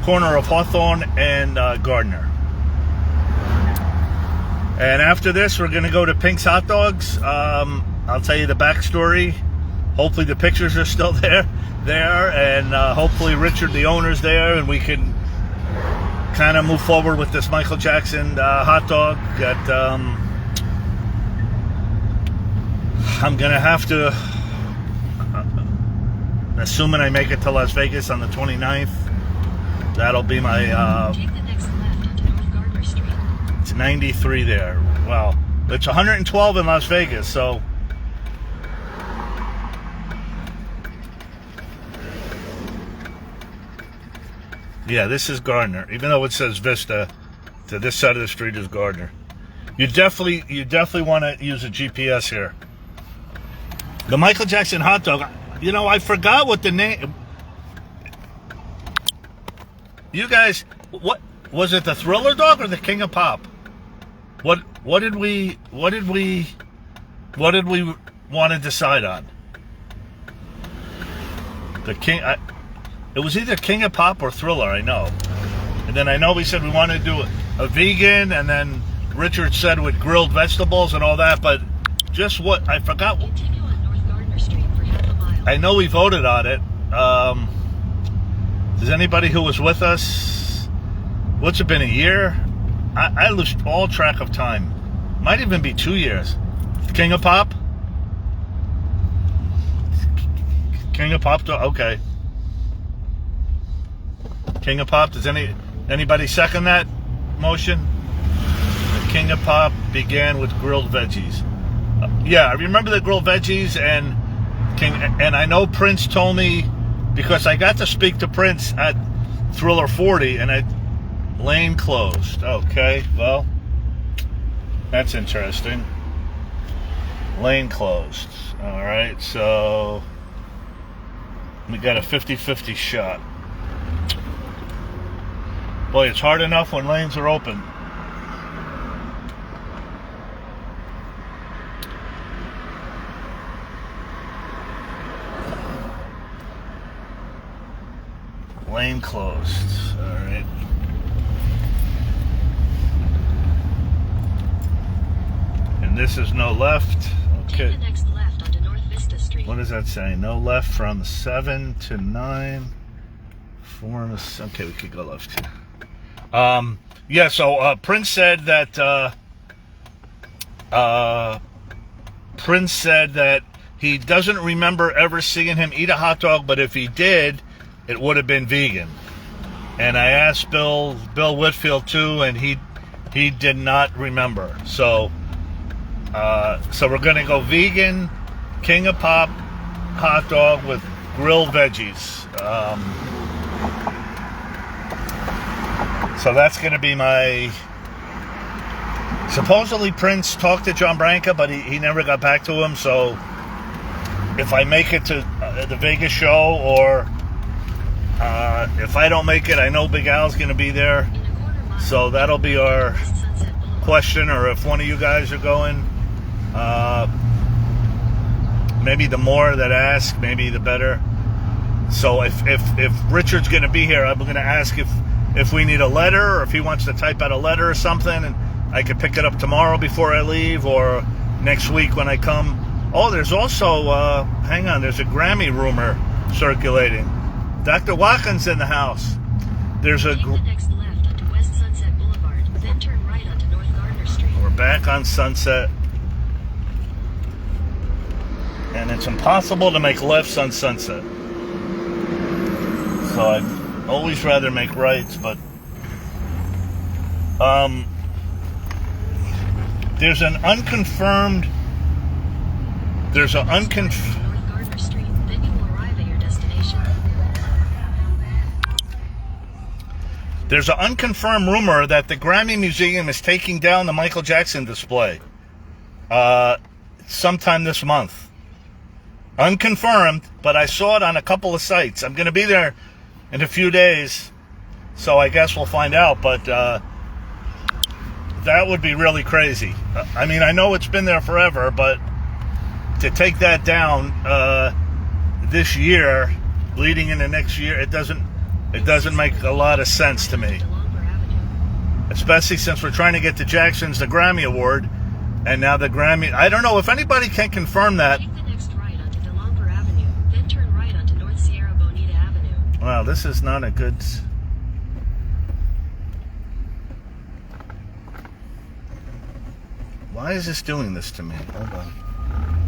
[SPEAKER 1] corner of Hawthorne and Gardner. And after this, we're going to go to Pink's Hot Dogs. I'll tell you the backstory. Hopefully the pictures are still there, and hopefully Richard, the owner's there, and we can kind of move forward with this Michael Jackson hot dog. That I'm going to have to, assuming I make it to Las Vegas on the 29th, that'll be my...
[SPEAKER 6] Take the next left onto North Gardner Street.
[SPEAKER 1] It's 93 there. Wow. It's 112 in Las Vegas, so... Yeah, this is Gardner. Even though it says Vista, to this side of the street is Gardner. You definitely want to use a GPS here. The Michael Jackson hot dog. You know, I forgot what the name... You guys, what was it? The Thriller dog or the King of Pop? What did we want to decide on? The King. It was either King of Pop or Thriller. I know. And then I know we said we wanted to do a vegan, and then Richard said with grilled vegetables and all that. But just what I forgot.
[SPEAKER 6] Continue on North Gardner Street for half a mile.
[SPEAKER 1] I know we voted on it. Does anybody who was with us what's it been, a year? I lose all track of time. Might even be 2 years. King of Pop? King of Pop, okay. King of Pop, does anybody second that motion? The King of Pop began with grilled veggies. Yeah, I remember the grilled veggies, and I know Prince told me, because I got to speak to Prince at Thriller 40, and lane closed. Okay, well, that's interesting. Lane closed. All right, so we got a 50-50 shot. Boy, it's hard enough when lanes are open. Lane closed. All right. And this is no left. Okay.
[SPEAKER 6] Take the next left onto North Vista Street.
[SPEAKER 1] What does that say? No left from 7 to 9. 4 and okay, we could go left here. Yeah, so Prince said that he doesn't remember ever seeing him eat a hot dog, but if he did, it would have been vegan. And I asked Bill Whitfield too, and he did not remember. So we're gonna go vegan, King of Pop hot dog with grilled veggies. So that's gonna be my. Supposedly Prince talked to John Branca, but he never got back to him. So if I make it to the Vegas show, or if I don't make it, I know Big Al's going to be there. So that'll be our question, or if one of you guys are going. Maybe the more that ask, maybe the better. So if Richard's going to be here, I'm going to ask if we need a letter, or if he wants to type out a letter or something, and I could pick it up tomorrow before I leave, or next week when I come. Oh, there's also, hang on, there's a Grammy rumor circulating. Dr. Watkins in the house. There's a.
[SPEAKER 6] Take the next left onto West Sunset Boulevard, then turn right onto North Gardner Street.
[SPEAKER 1] We're back on Sunset. And it's impossible to make lefts on Sunset. So I'd always rather make rights, but there's an unconfirmed. There's an unconfirmed.
[SPEAKER 6] North Gardner Street, then you will arrive at your destination.
[SPEAKER 1] There's an unconfirmed rumor that the Grammy Museum is taking down the Michael Jackson display sometime this month. Unconfirmed, but I saw it on a couple of sites. I'm going to be there in a few days, so I guess we'll find out. But that would be really crazy. I mean, I know it's been there forever, but to take that down this year, leading into next year, it doesn't make a lot of sense to me. Especially since we're trying to get to Jackson's the Grammy Award, and now the Grammy. I don't know if anybody can confirm that.
[SPEAKER 6] Take the next right onto DeLongver Avenue, then turn right onto North Sierra Bonita Avenue.
[SPEAKER 1] Wow, this is not a good. Why is this doing this to me? Hold on.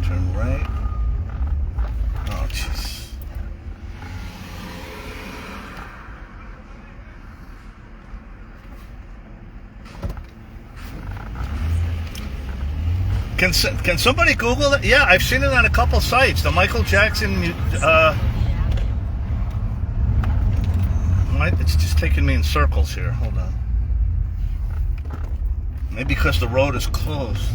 [SPEAKER 1] Turn right. Oh, jeez. Can somebody Google it? Yeah, I've seen it on a couple sites. The Michael Jackson. It's just taking me in circles here. Hold on. Maybe because the road is closed.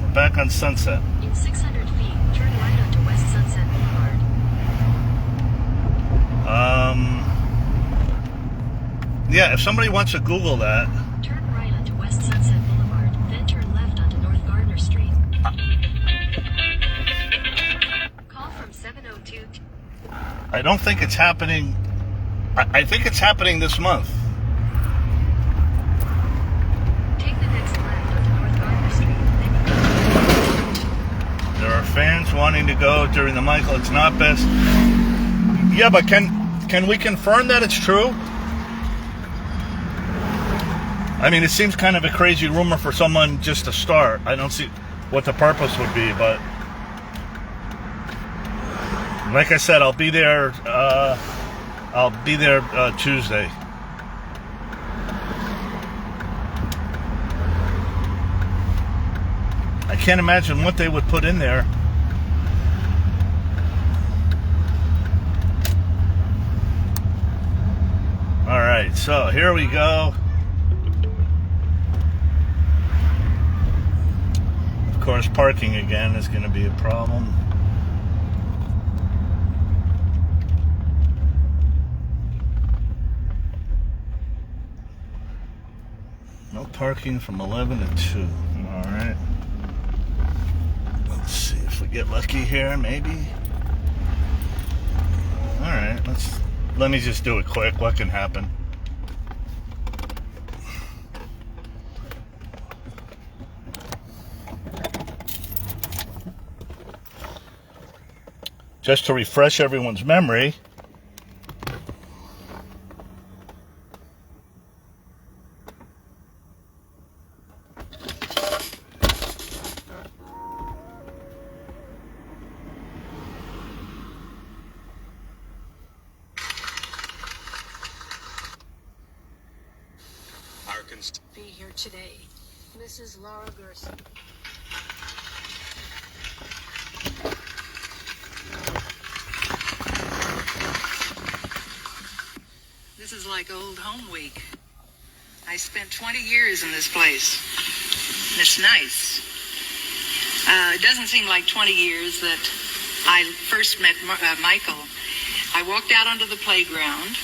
[SPEAKER 1] We're back on Sunset.
[SPEAKER 6] In 600 feet, turn right onto West Sunset Boulevard.
[SPEAKER 1] Yeah, if somebody wants to Google that.
[SPEAKER 6] Turn right onto West Sunset Boulevard, then turn left onto North Gardner Street. Call from 702.
[SPEAKER 1] I don't think it's happening. I think it's happening this month.
[SPEAKER 6] Take the next left onto North Gardner Street.
[SPEAKER 1] There are fans wanting to go during the Michael. It's not best. Yeah, but can we confirm that it's true? I mean, it seems kind of a crazy rumor for someone just to start. I don't see what the purpose would be, but like I said, I'll be there. Tuesday. I can't imagine what they would put in there. All right, so here we go. Of course, parking again is going to be a problem. No parking from 11 to 2. All right. Let's see if we get lucky here, maybe. All right, let me just do it quick. What can happen? Just to refresh everyone's memory,
[SPEAKER 8] Be here today. Mrs. Laura Gerson.
[SPEAKER 7] This is like old home week. I spent 20 years in this place. It's nice. It doesn't seem like 20 years that I first met Michael. I walked out onto the playground,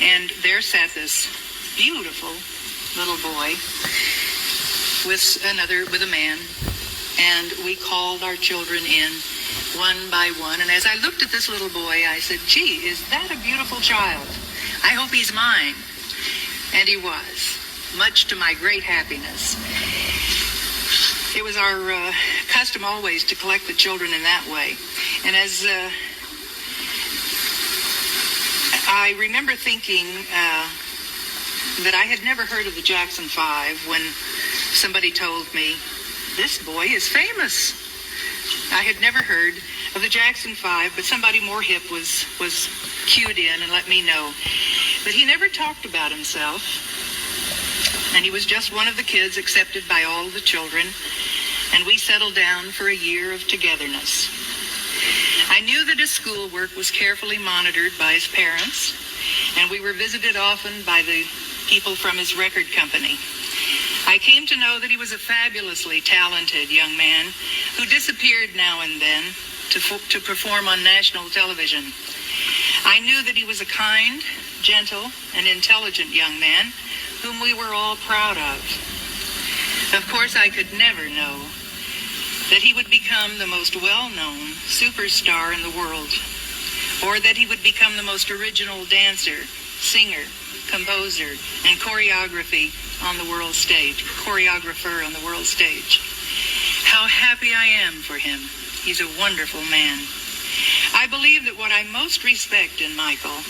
[SPEAKER 7] and there sat this beautiful little boy with a man, and we called our children in one by one. And as I looked at this little boy, I said, "Gee, is that a beautiful child? I hope he's mine." And he was, much to my great happiness. It was our custom always to collect the children in that way. And as I remember thinking that I had never heard of the Jackson 5 when somebody told me, "This boy is famous." I had never heard of the Jackson 5, but somebody more hip was cued in and let me know. But he never talked about himself, and he was just one of the kids accepted by all the children, and we settled down for a year of togetherness. I knew that his schoolwork was carefully monitored by his parents, and we were visited often by the people from his record company. I came to know that he was a fabulously talented young man who disappeared now and then to perform on national television. I knew that he was a kind, gentle, and intelligent young man whom we were all proud of. Of course, I could never know that he would become the most well-known superstar in the world, or that he would become the most original dancer, singer, composer, and choreographer on the world stage. How happy I am for him. He's a wonderful man. I believe that what I most respect in Michael,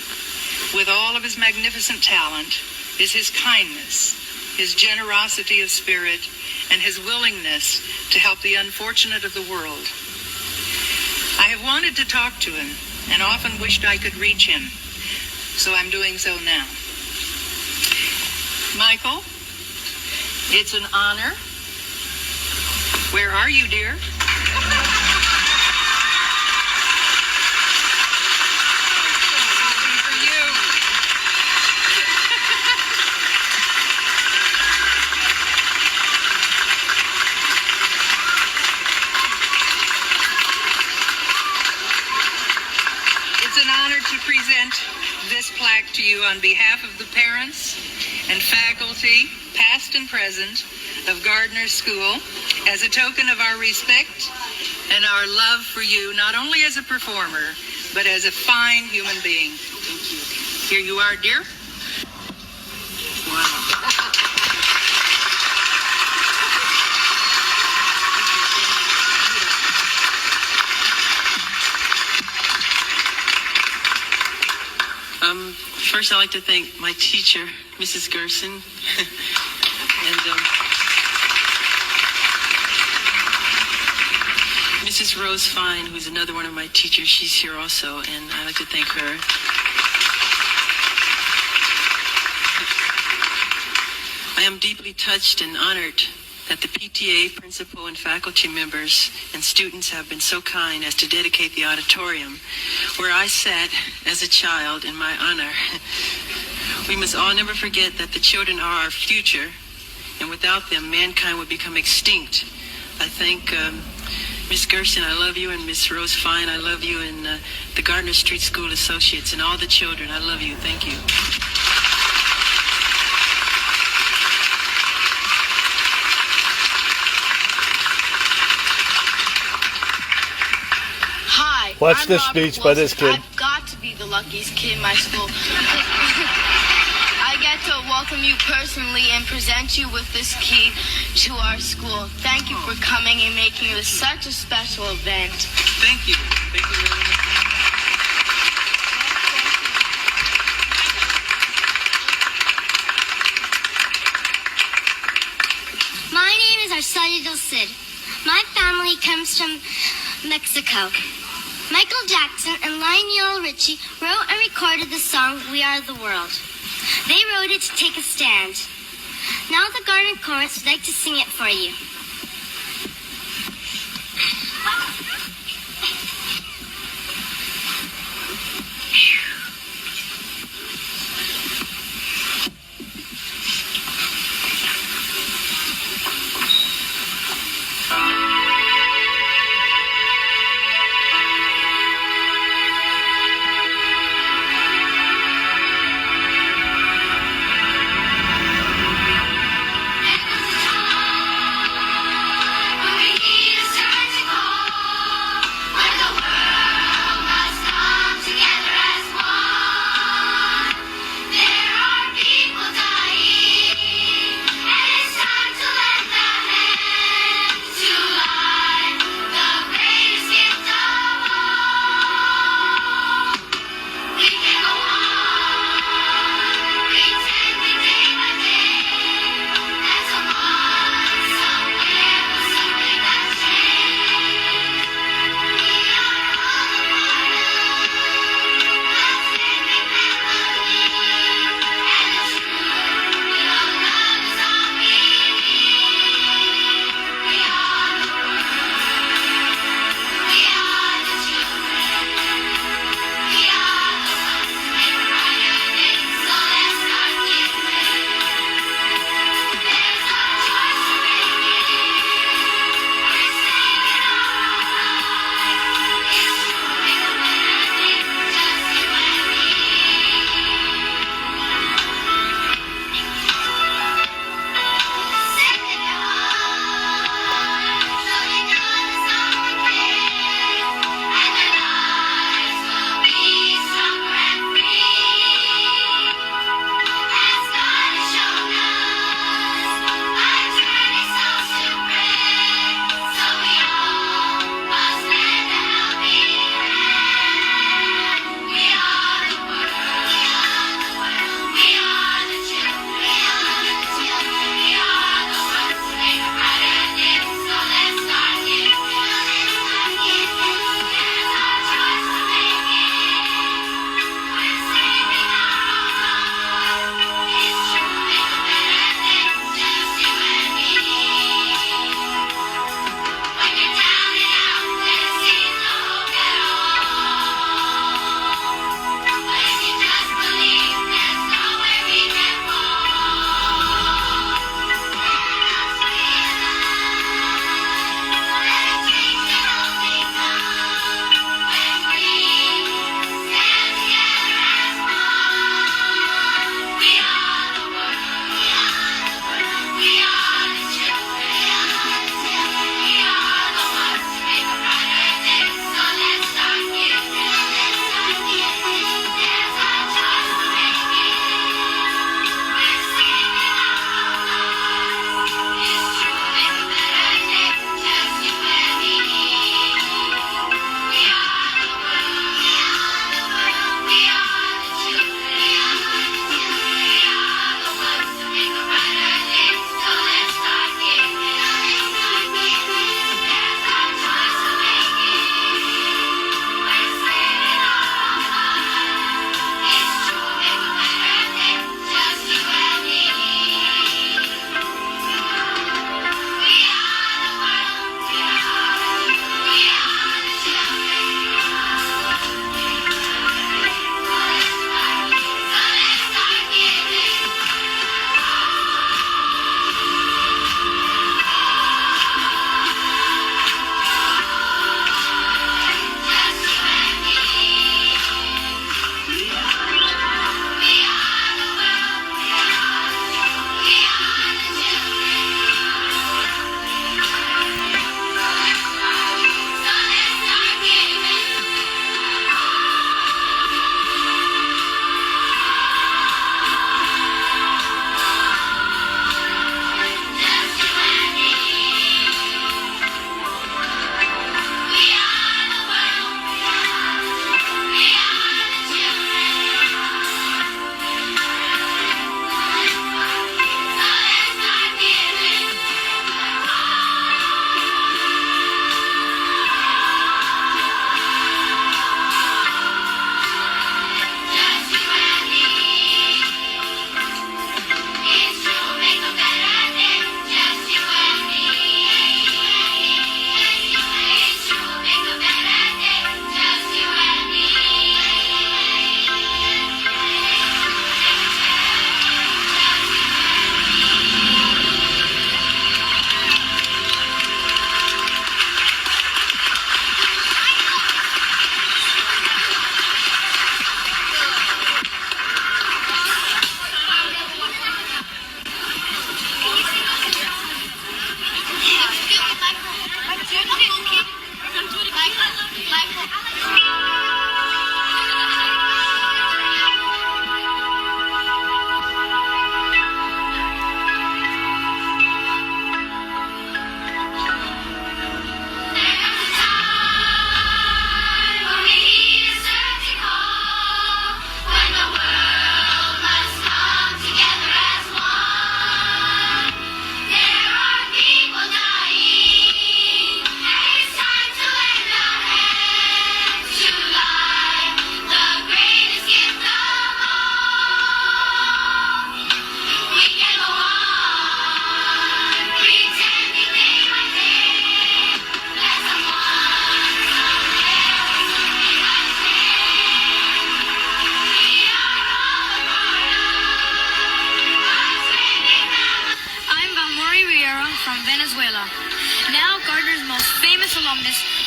[SPEAKER 7] with all of his magnificent talent, is his kindness, his generosity of spirit, and his willingness to help the unfortunate of the world. I have wanted to talk to him and often wished I could reach him, so I'm doing so now. Michael, it's an honor. Where are you, dear? Present this plaque to you on behalf of the parents and faculty, past and present, of Gardner School, as a token of our respect and our love for you, not only as a performer, but as a fine human being. Thank you. Here you are, dear. Wow.
[SPEAKER 9] First, I'd like to thank my teacher, Mrs. Gerson. Mrs. Rose Fine, who's another one of my teachers, she's here also, and I'd like to thank her. I am deeply touched and honored that the PTA, principal, and faculty members and students have been so kind as to dedicate the auditorium where I sat as a child in my honor. We must all never forget that the children are our future, and without them, mankind would become extinct. I thank Miss Gersten, I love you, and Miss Rose Fine, I love you, and the Gardner Street School Associates, and all the children, I love you. Thank you.
[SPEAKER 10] Hi.
[SPEAKER 1] Watch
[SPEAKER 10] I'm
[SPEAKER 1] this
[SPEAKER 10] Robert
[SPEAKER 1] speech by this
[SPEAKER 10] Wilson.
[SPEAKER 1] kid.
[SPEAKER 10] I've got to be the luckiest kid in my school. I get to welcome you personally and present you with this key to our school. Thank you for coming and making this such a special event.
[SPEAKER 9] Thank you. Thank you very much.
[SPEAKER 11] My name is Arcelia Del Cid. My family comes from Mexico. Michael Jackson and Lionel Richie wrote and recorded the song We Are the World. They wrote it to take a stand. Now the Gardner Chorus would like to sing it for you.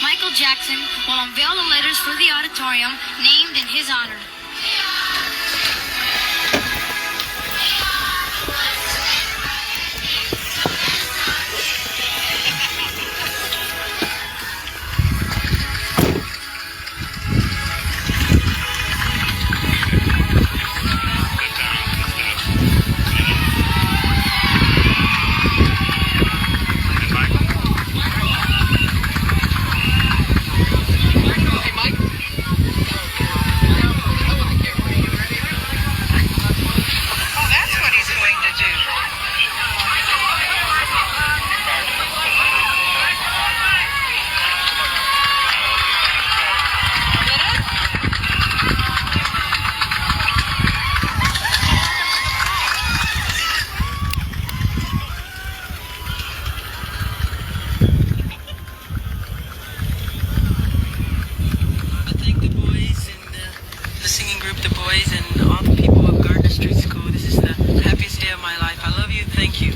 [SPEAKER 11] Michael Jackson will unveil the letters for the auditorium named in his honor.
[SPEAKER 7] Oh, that's what he's going to do.
[SPEAKER 9] I thank the boys and the singing group, the boys, and all the people of Gardner Street School. This is the happiest day of my life. I love you. Thank you.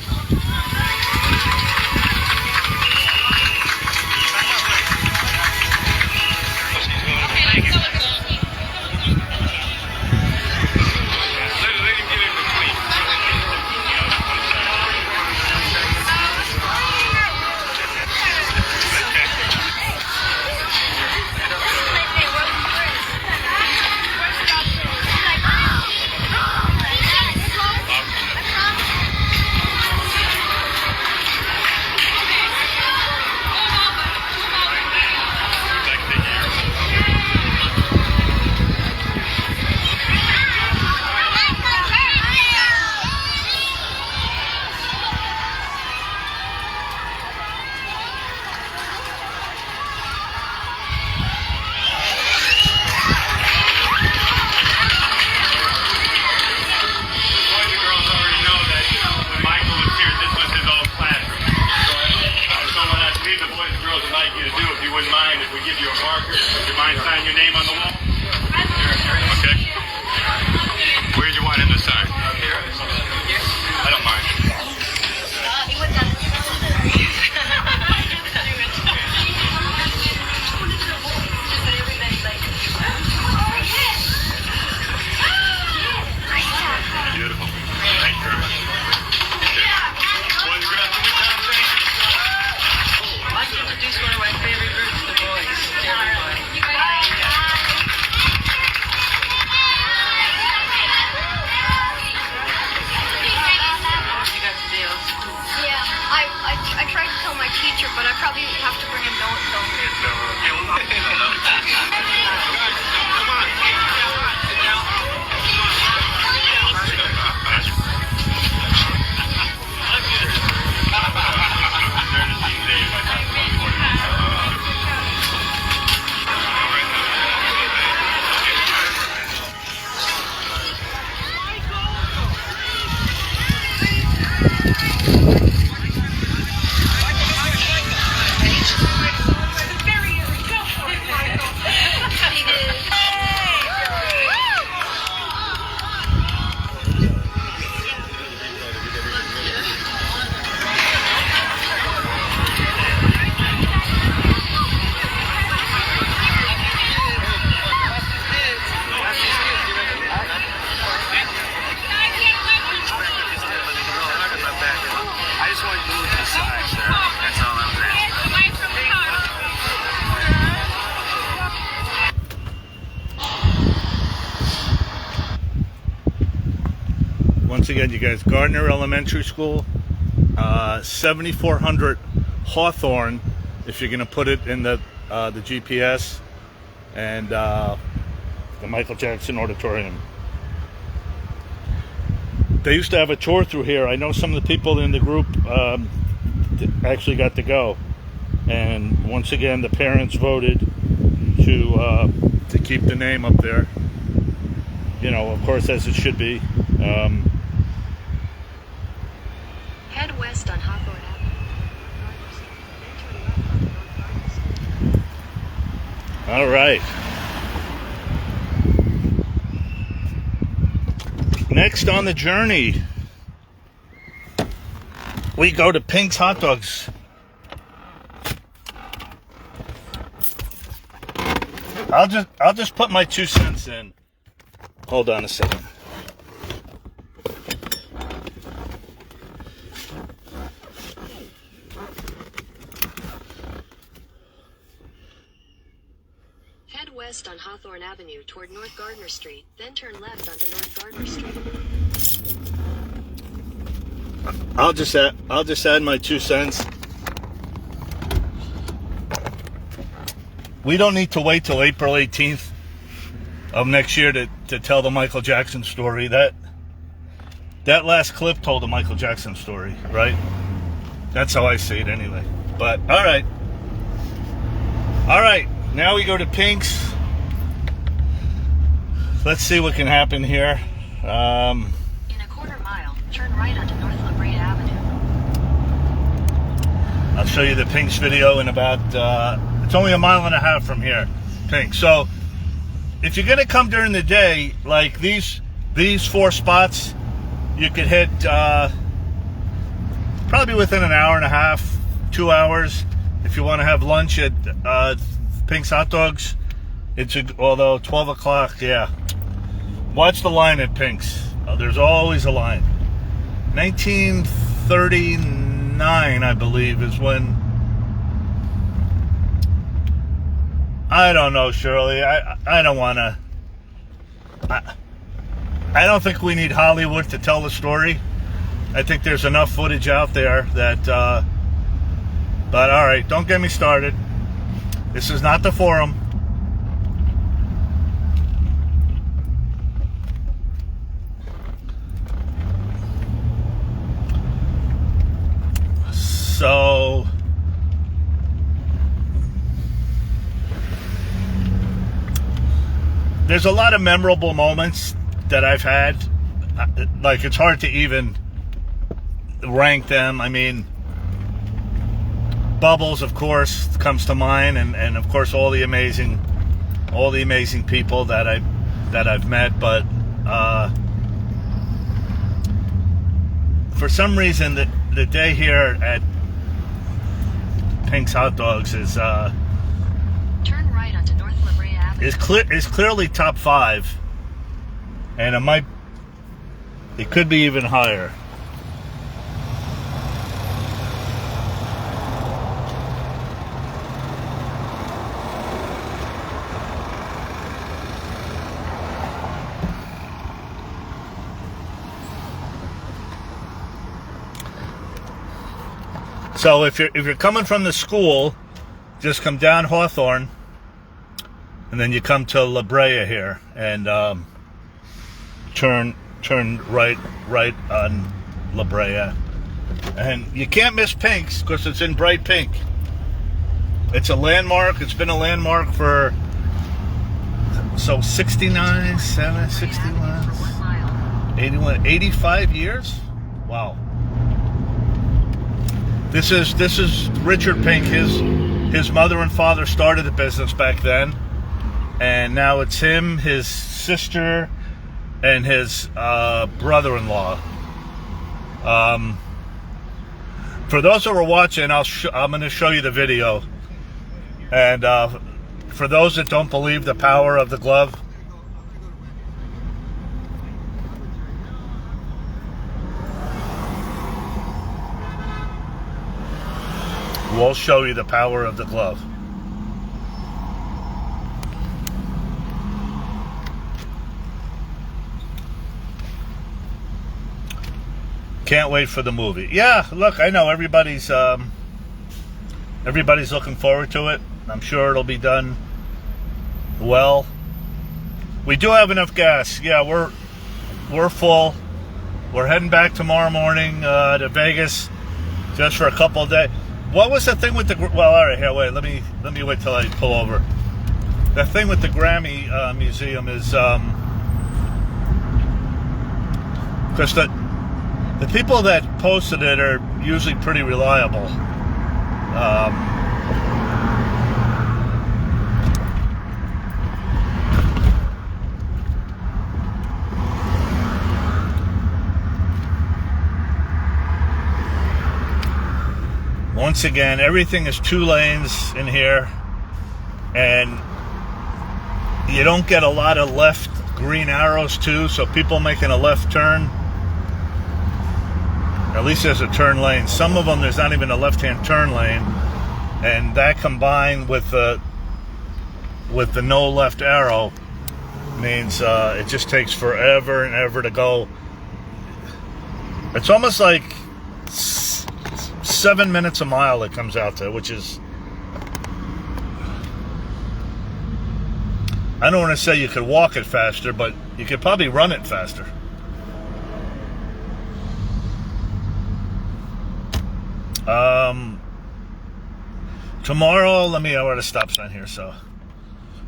[SPEAKER 1] Once again, you guys, Gardner Elementary School, 7400 Hawthorne, if you're going to put it in the GPS, and the Michael Jackson Auditorium. They used to have a tour through here. I know some of the people in the group actually got to go. And once again, the parents voted to keep the name up there. You know, of course, as it should be.
[SPEAKER 6] Head west on Hawthorne Avenue.
[SPEAKER 1] All right. Next on the journey, we go to Pink's Hot Dogs. I'll just put my 2 cents in. Hold on a second.
[SPEAKER 6] Head west on Hawthorne Avenue toward North Gardner Street, then turn left onto North Gardner Street.
[SPEAKER 1] I'll just add my 2 cents. We don't need to wait till April 18th of next year to tell the Michael Jackson story. That last clip told the Michael Jackson story, right? That's how I see it anyway. But all right. Now we go to Pink's. Let's see what can happen here.
[SPEAKER 6] In a quarter mile, turn right onto North La Brea Avenue.
[SPEAKER 1] I'll show you the Pink's video in about, it's only 1.5 miles from here, Pink. So if you're going to come during the day, like these 4 spots, you could hit probably within an hour and a half, 2 hours. If you want to have lunch at Pink's Hot Dogs, although 12 o'clock, yeah. Watch the line at Pink's. There's always a line. 1939, I believe, is when... I don't know, Shirley. I don't want to... I don't think we need Hollywood to tell the story. I think there's enough footage out there that... but all right, don't get me started. This is not the forum. So there's a lot of memorable moments that I've had. Like, it's hard to even rank them. I mean, Bubbles, of course, comes to mind, and of course all the amazing people that I've met. But for some reason, the day here at Pink's Hot Dogs is
[SPEAKER 6] turn right onto North La Brea Avenue.
[SPEAKER 1] is clearly top 5, and it could be even higher. So if you're coming from the school, just come down Hawthorne, and then you come to La Brea here, and turn right on La Brea, and you can't miss Pink's because it's in bright pink. It's a landmark. It's been a landmark for 69, 61, 81, 85 years. Wow. This is Richard Pink. His mother and father started the business back then, and now it's him, his sister, and his brother-in-law. For those who are watching, I'm going to show you the video, and for those that don't believe the power of the glove, we'll show you the power of the glove. Can't wait for the movie. Yeah, look, I know everybody's looking forward to it. I'm sure it'll be done well. We do have enough gas. Yeah, we're full. We're heading back tomorrow morning to Vegas just for a couple of days. What was the thing with the... Well, all right, here, wait. Let me wait till I pull over. The thing with the Grammy Museum is... because the people that posted it are usually pretty reliable. Once again, everything is 2 lanes in here, and you don't get a lot of left green arrows too, so people making a left turn, at least there's a turn lane. Some of them there's not even a left-hand turn lane, and that combined with the no left arrow means it just takes forever and ever to go. It's almost like 7 minutes a mile it comes out to, which is, I don't want to say you could walk it faster, but you could probably run it faster. Tomorrow, we're at a stop sign here, so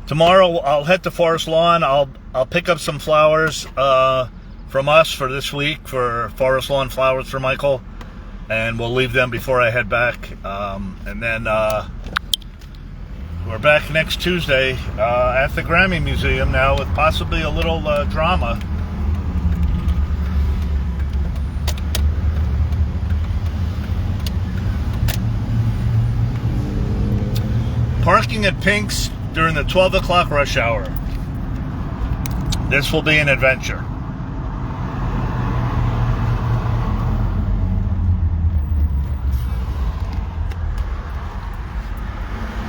[SPEAKER 1] tomorrow I'll head to Forest Lawn. I'll pick up some flowers from us for this week, for Forest Lawn flowers for Michael, and we'll leave them before I head back. And then we're back next Tuesday at the Grammy Museum now with possibly a little drama. Parking at Pink's during the 12 o'clock rush hour. This will be an adventure.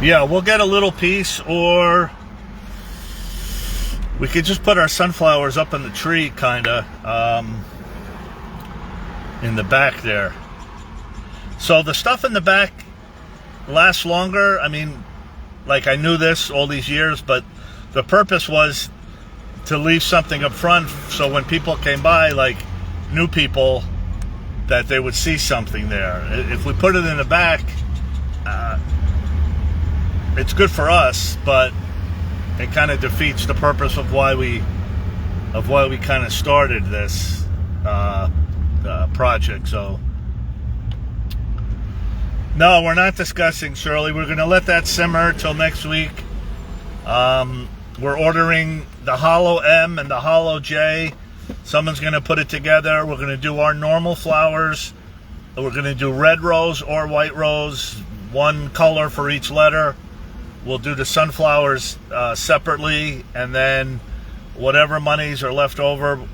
[SPEAKER 1] Yeah, we'll get a little piece, or we could just put our sunflowers up in the tree, kinda, in the back there. So the stuff in the back lasts longer. I mean, like, I knew this all these years, but the purpose was to leave something up front so when people came by, like new people, that they would see something there. If we put it in the back, it's good for us, but it kind of defeats the purpose of why we kind of started this project. So no, we're not discussing, Shirley. We're going to let that simmer till next week. We're ordering the Hollow M and the Hollow J. Someone's going to put it together. We're going to do our normal flowers. We're going to do red rose or white rose, one color for each letter. We'll do the sunflowers separately, and then whatever monies are left over,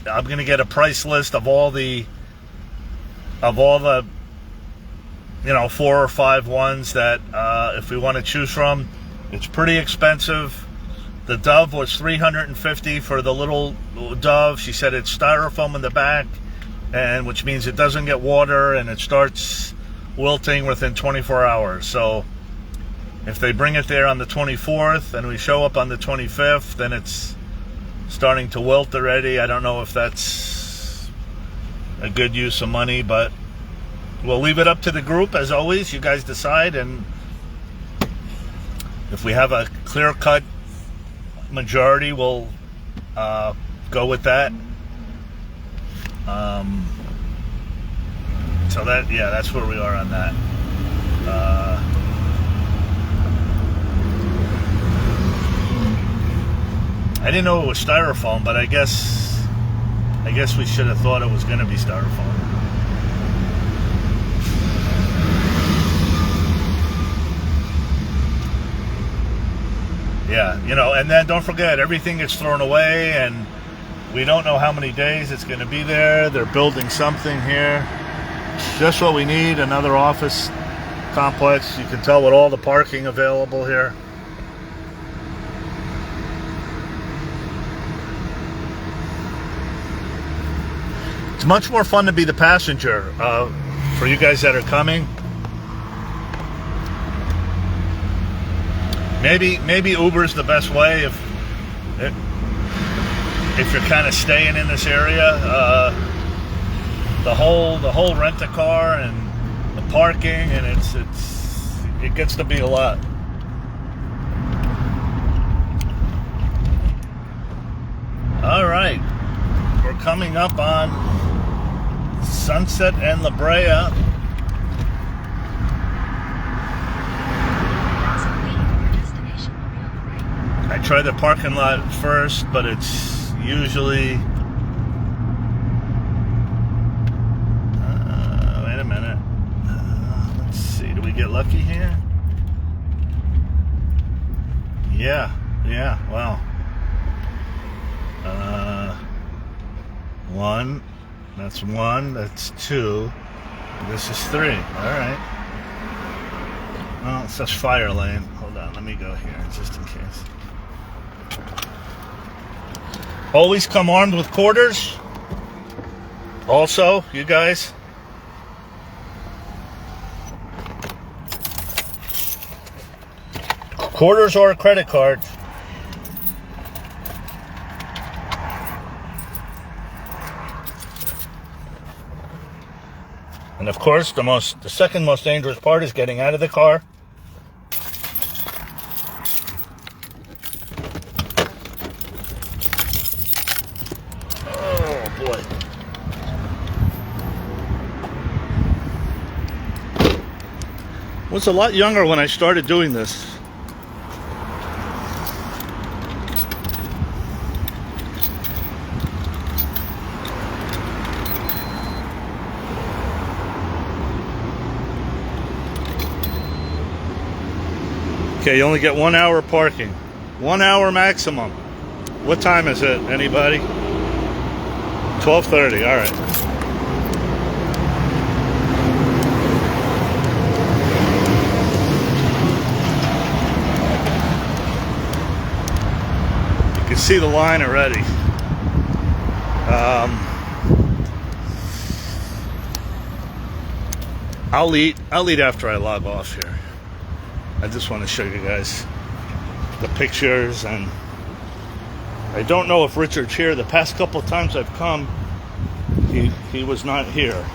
[SPEAKER 1] I'm going to get a price list of all the 4 or 5 ones that if we want to choose from. It's pretty expensive. The dove was $350 for the little dove. She said it's styrofoam in the back, and which means it doesn't get water and it starts wilting within 24 hours. So if they bring it there on the 24th and we show up on the 25th, then it's starting to wilt already. I don't know if that's a good use of money, but we'll leave it up to the group, as always. You guys decide, and if we have a clear-cut majority, we'll go with that. So that's where we are on that. I didn't know it was styrofoam, but I guess we should have thought it was going to be styrofoam. Yeah, and then don't forget, everything gets thrown away, and we don't know how many days it's going to be there. They're building something here. Just what we need, another office complex. You can tell with all the parking available here. It's much more fun to be the passenger for you guys that are coming. Maybe Uber's the best way if you're kind of staying in this area. The whole rent-a-car and the parking, and it gets to be a lot. All right, we're coming up on Sunset and La Brea. I try the parking lot first, but it's usually... wait a minute. Let's see. Do we get lucky here? Yeah. Yeah, wow. One. That's one. That's two. This is three. All right. Well, it says fire lane. Hold on. Let me go here just in case. Always come armed with quarters. Also, you guys. Quarters or a credit card. And of course, the second most dangerous part is getting out of the car. Oh boy. I was a lot younger when I started doing this. Okay, you only get 1 hour parking. 1 hour maximum. What time is it? Anybody? 12:30. All right. You can see the line already. I'll eat after I log off here. I just want to show you guys the pictures, and I don't know if Richard's here. The past couple of times I've come, he was not here.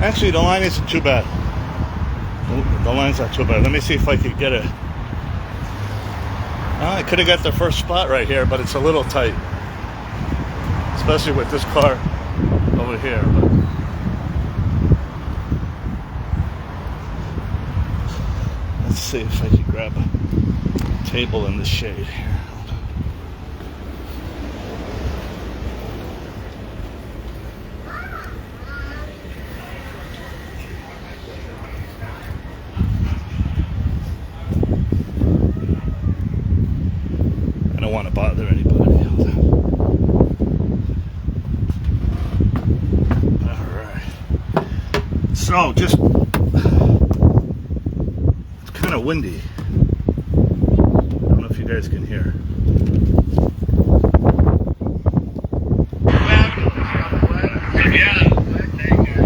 [SPEAKER 1] Actually, the line isn't too bad. The line's not too bad. Let me see if I could get it. I could have got the first spot right here, but it's a little tight, especially with this car over here. But let's see if I can grab a table in the shade here. I don't want to bother anybody. Alright. So, it's kind of windy. I don't know if you guys can hear.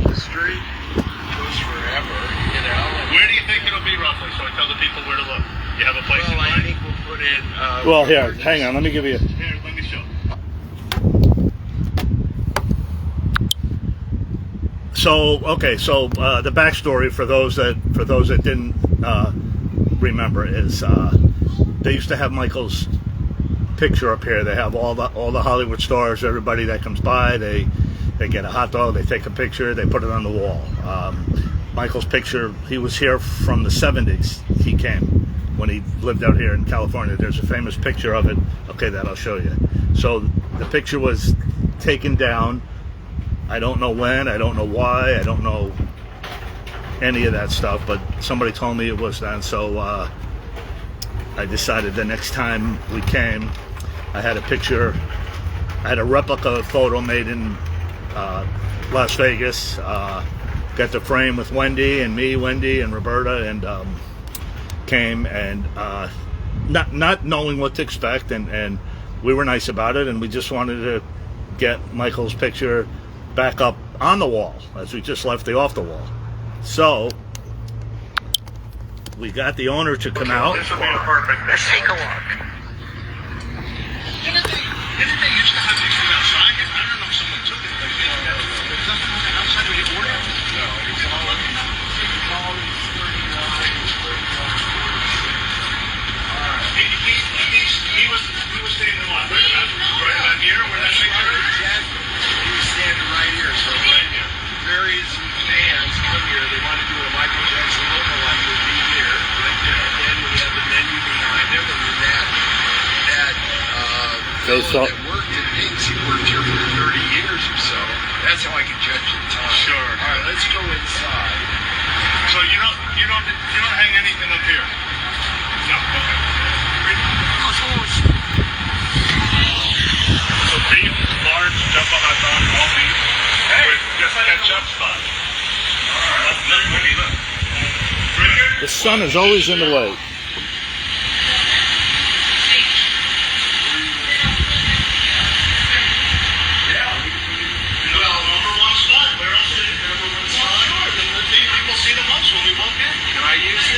[SPEAKER 2] The street goes forever, you know.
[SPEAKER 3] Where do you think it'll be roughly? So I tell the people where to look. You have a place in
[SPEAKER 2] Well, I
[SPEAKER 3] mind?
[SPEAKER 2] think we'll put in.
[SPEAKER 1] Well, here, hang on. Let me give you.
[SPEAKER 3] Here, let me show.
[SPEAKER 1] So the backstory for those that didn't remember is they used to have Michael's picture up here. They have all the Hollywood stars, everybody that comes by. They get a hot dog, they take a picture, they put it on the wall. Michael's picture, he was here from the 70s. He came when he lived out here in California. There's a famous picture of it. Okay, that I'll show you. So the picture was taken down. I don't know when, I don't know why, I don't know any of that stuff, but somebody told me it was done. So I decided the next time we came, I had a replica photo made in Las Vegas. Got the frame with Wendy and me, Wendy and Roberta, and came and not knowing what to expect, and we were nice about it, and we just wanted to get Michael's picture back up on the wall as we just left off the wall. So we got the owner to come out.
[SPEAKER 3] This will be a perfect. Let's take a walk. Didn't they used to have these from outside? I don't know if someone took it, but there's nothing on the outside of the order. No, it's all He was standing what? Right about here, where that picture is?
[SPEAKER 2] He was standing right here. So various fans come here. They want to do a Michael Jackson lookalike. Would be here, right there. And then we have the menu behind him, and then that.
[SPEAKER 1] Okay, so
[SPEAKER 2] that worked at Pink's, he worked here for 30 years or so. That's how I can judge the time.
[SPEAKER 3] Sure.
[SPEAKER 2] All right, let's go inside.
[SPEAKER 3] So you don't hang anything up here? No. Okay. So beef, large jumbo hot dog, coffee, with just ketchup spot. Look.
[SPEAKER 1] the sun is always in the way.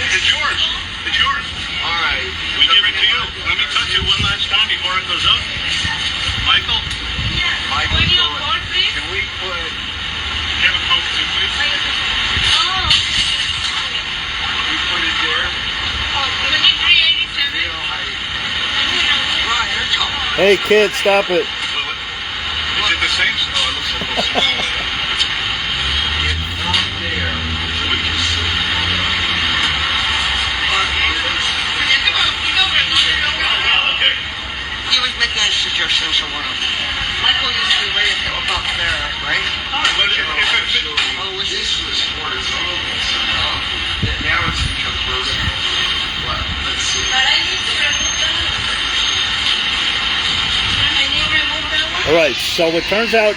[SPEAKER 3] It's yours.
[SPEAKER 2] All right.
[SPEAKER 3] We give it to you. Let me touch it one last time before it goes up. Michael?
[SPEAKER 2] Can we put...
[SPEAKER 3] Give a Coke too, please.
[SPEAKER 2] We put it there?
[SPEAKER 1] Hey, kid, stop it.
[SPEAKER 3] Is it the same? Oh, it looks a little smaller.
[SPEAKER 7] He was making a suggestion for one. Michael used to be way up there, right?
[SPEAKER 2] Oh, was this was for its own? Now it's become closer. Well, let's see.
[SPEAKER 1] All right, so it turns out,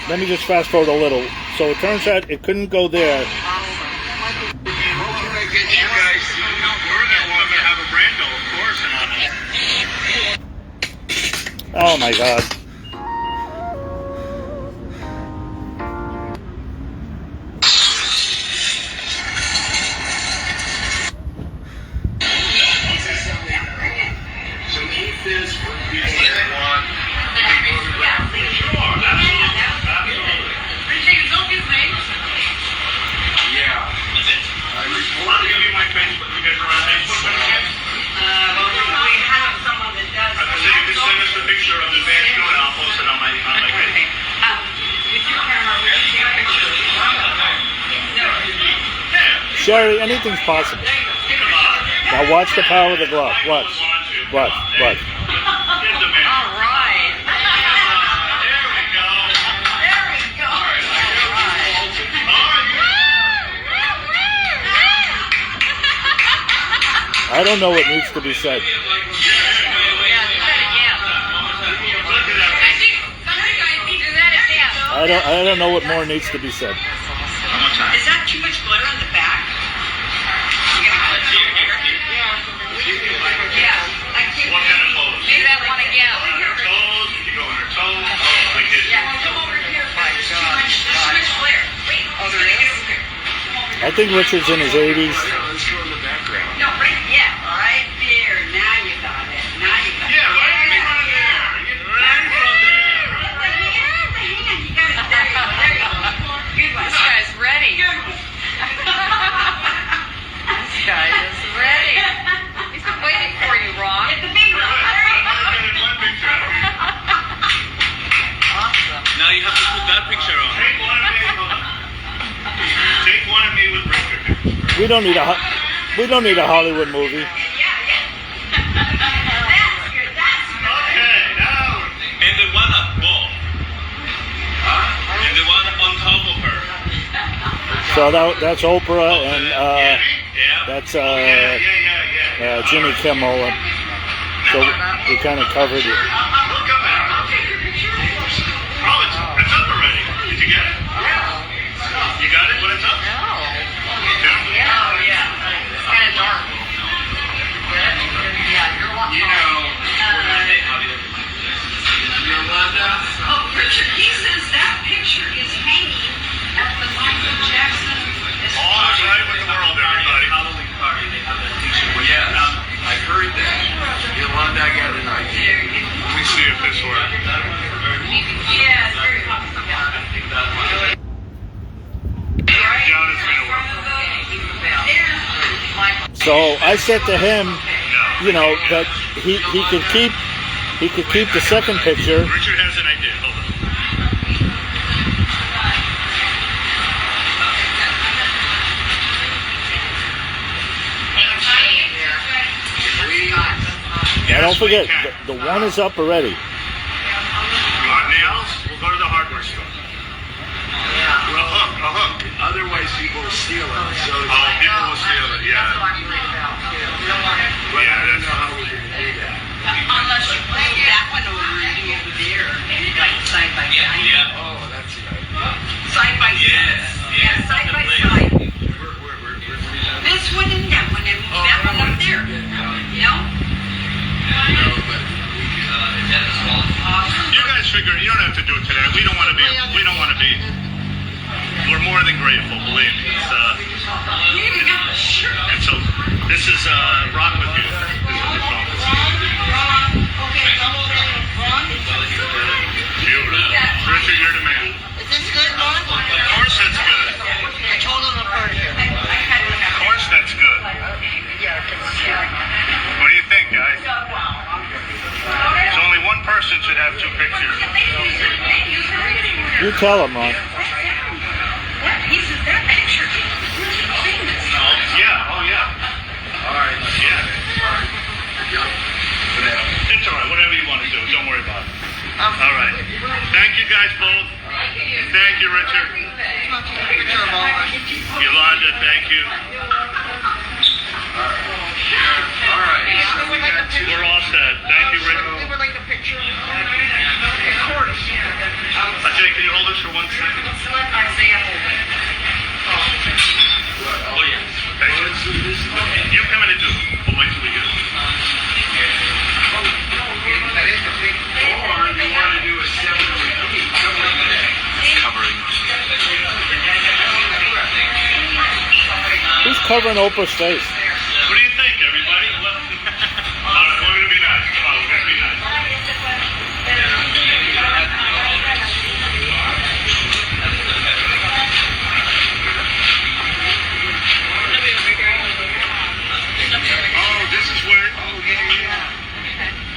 [SPEAKER 1] let me just fast forward a little. So it turns out it couldn't go there.
[SPEAKER 2] What can I get you guys to do?
[SPEAKER 3] We're the ones that have a Brando, of course, and on it.
[SPEAKER 1] Oh my God.
[SPEAKER 2] So keep this for people that want to go to ground. Yeah. I
[SPEAKER 3] I'll give you my Facebook. You guys are on Facebook by any chance? I was saying you can send us a picture of the van too, and I'll post it on my page.
[SPEAKER 1] Sherry, anything's possible. Now watch the power of the glove. Watch. Watch. Watch.
[SPEAKER 3] Here's the van.
[SPEAKER 7] All right.
[SPEAKER 3] There we go.
[SPEAKER 1] I don't know what needs to be said. I don't know what more needs to be said.
[SPEAKER 7] Is that too much glare on the back?
[SPEAKER 3] What kind of pose?
[SPEAKER 7] Do that one again.
[SPEAKER 3] On her toes? You go on her toes? Oh, like this.
[SPEAKER 7] Come over here. My God. There's too much glare. Wait. Oh, there is?
[SPEAKER 1] I think Richard's in his 80s.
[SPEAKER 2] Let's go in the background.
[SPEAKER 7] No, right? Yeah. Right there. Now you got it. Now you got it.
[SPEAKER 3] Yeah, right in front of there. Right in front of there.
[SPEAKER 7] This guy's ready. This guy is ready. He's been waiting for you, Ron. It's a big one. Awesome.
[SPEAKER 3] Now you have to put that picture on. Take one of me with Richard.
[SPEAKER 1] We don't need a Hollywood movie.
[SPEAKER 3] Okay, now. And the one up ball. And the one on top of her.
[SPEAKER 1] So that's Oprah and that's Jimmy Kimmel. So we kind of covered it.
[SPEAKER 3] Look up at her. Oh, it's up already. Did you get it? You got it when it's up?
[SPEAKER 7] No.
[SPEAKER 3] Yeah.
[SPEAKER 7] Oh, yeah. It's kind of dark. Yeah, you're
[SPEAKER 2] You know, Yolanda?
[SPEAKER 7] Oh, Richard, he says that picture is hanging at the Michael Jackson.
[SPEAKER 3] All is right with the world, everybody.
[SPEAKER 2] Halloween party, they have that picture. Yes, I heard that. Yolanda, I got an idea.
[SPEAKER 3] Let me see if this works.
[SPEAKER 7] Yeah, it's very popular.
[SPEAKER 3] Yeah, it's gonna work.
[SPEAKER 1] So I said to him, you know, that he could keep the second picture.
[SPEAKER 3] Richard has an idea. Hold on.
[SPEAKER 1] Now don't forget, the one is up already.
[SPEAKER 3] store.
[SPEAKER 2] Otherwise, people will steal it. So
[SPEAKER 3] People will steal it, yeah.
[SPEAKER 2] but I don't know how we're going to do that.
[SPEAKER 7] Unless you move that one over and do over there, like side by side.
[SPEAKER 2] Oh, that's the idea.
[SPEAKER 7] Side by side. Yeah, side by side. This one and that one, and that one up there. You know?
[SPEAKER 3] You guys figure you don't have to do it today. We don't want to be. We're more than grateful, believe me. And so this is Rock with You. This is the song. Beautiful. Richard, you're the man.
[SPEAKER 7] Is this good, Mom?
[SPEAKER 3] Of course that's good.
[SPEAKER 7] I told him apart here.
[SPEAKER 3] Of course that's good. What do you think, guys? So only one person should have two pictures.
[SPEAKER 1] You tell him, Ron.
[SPEAKER 3] Yeah, oh yeah.
[SPEAKER 2] Alright.
[SPEAKER 3] Yeah. It's alright, whatever you want to do. Don't worry about it. Alright. Thank you guys both. Thank you, Richard. Yolanda, thank you.
[SPEAKER 2] Alright. So we got two.
[SPEAKER 3] We're all set. Thank you, Richard.
[SPEAKER 7] We would like a picture.
[SPEAKER 3] Jay, can you hold this for 1 second? Oh, yeah. Thank you. You come in and do it. We'll wait till we get it.
[SPEAKER 2] Or you want to do a separate
[SPEAKER 3] Covering.
[SPEAKER 1] Who's covering Oprah's face?
[SPEAKER 3] What do you think, everybody? All right, we're going to be nice. We're going to be nice. Oh, this is where. Oh, yeah.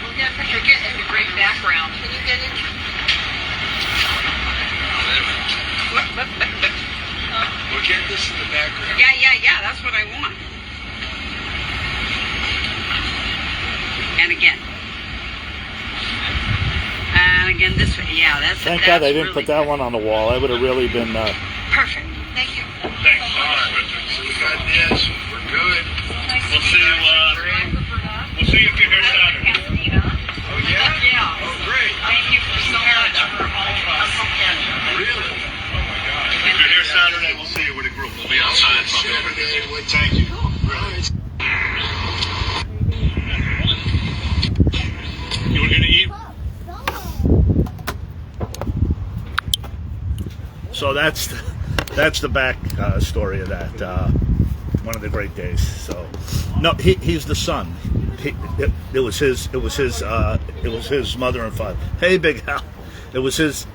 [SPEAKER 7] We'll get a picture. Get a great background. Can you get it?
[SPEAKER 2] We'll get this in the background.
[SPEAKER 7] Yeah. That's what I want. And again. And again this way. Yeah, that's.
[SPEAKER 1] Thank
[SPEAKER 7] that's
[SPEAKER 1] God they didn't
[SPEAKER 7] really
[SPEAKER 1] put that one on the wall. That would have really been.
[SPEAKER 7] perfect. Thank you.
[SPEAKER 3] Thanks so much, Richard.
[SPEAKER 2] So we got this. We're good.
[SPEAKER 3] We'll see you. We'll see you if you're here Saturday.
[SPEAKER 2] Oh, yeah?
[SPEAKER 7] Yeah.
[SPEAKER 2] Oh, great.
[SPEAKER 7] Thank you so much for all of us.
[SPEAKER 2] Really? Oh, my God.
[SPEAKER 3] If you're here Saturday, we'll see you with a group. We'll be outside.
[SPEAKER 2] Saturday, what time? Thank you.
[SPEAKER 3] You were going to eat?
[SPEAKER 1] So that's the back story of that. One of the great days. So no, he's the son. It was his mother and father. Hey, Big Al. It was his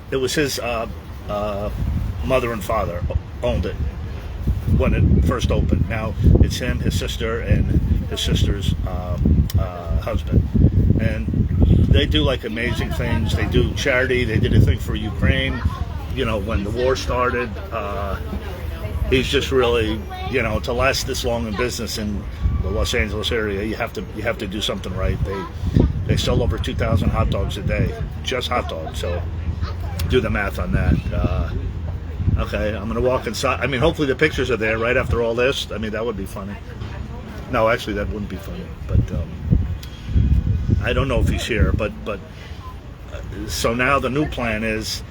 [SPEAKER 1] mother and father owned it when it first opened. Now it's him, his sister, and his sister's husband, and they do like amazing things. They do charity. They did a thing for Ukraine. You know, when the war started. He's just really, to last this long in business in the Los Angeles area, you have to do something right. They sell over 2,000 hot dogs a day, just hot dogs. So do the math on that. Okay, I'm gonna walk inside. I mean, hopefully the pictures are there right after all this. I mean, that would be funny. No, actually, that wouldn't be funny. But I don't know if he's here. But so now the new plan is.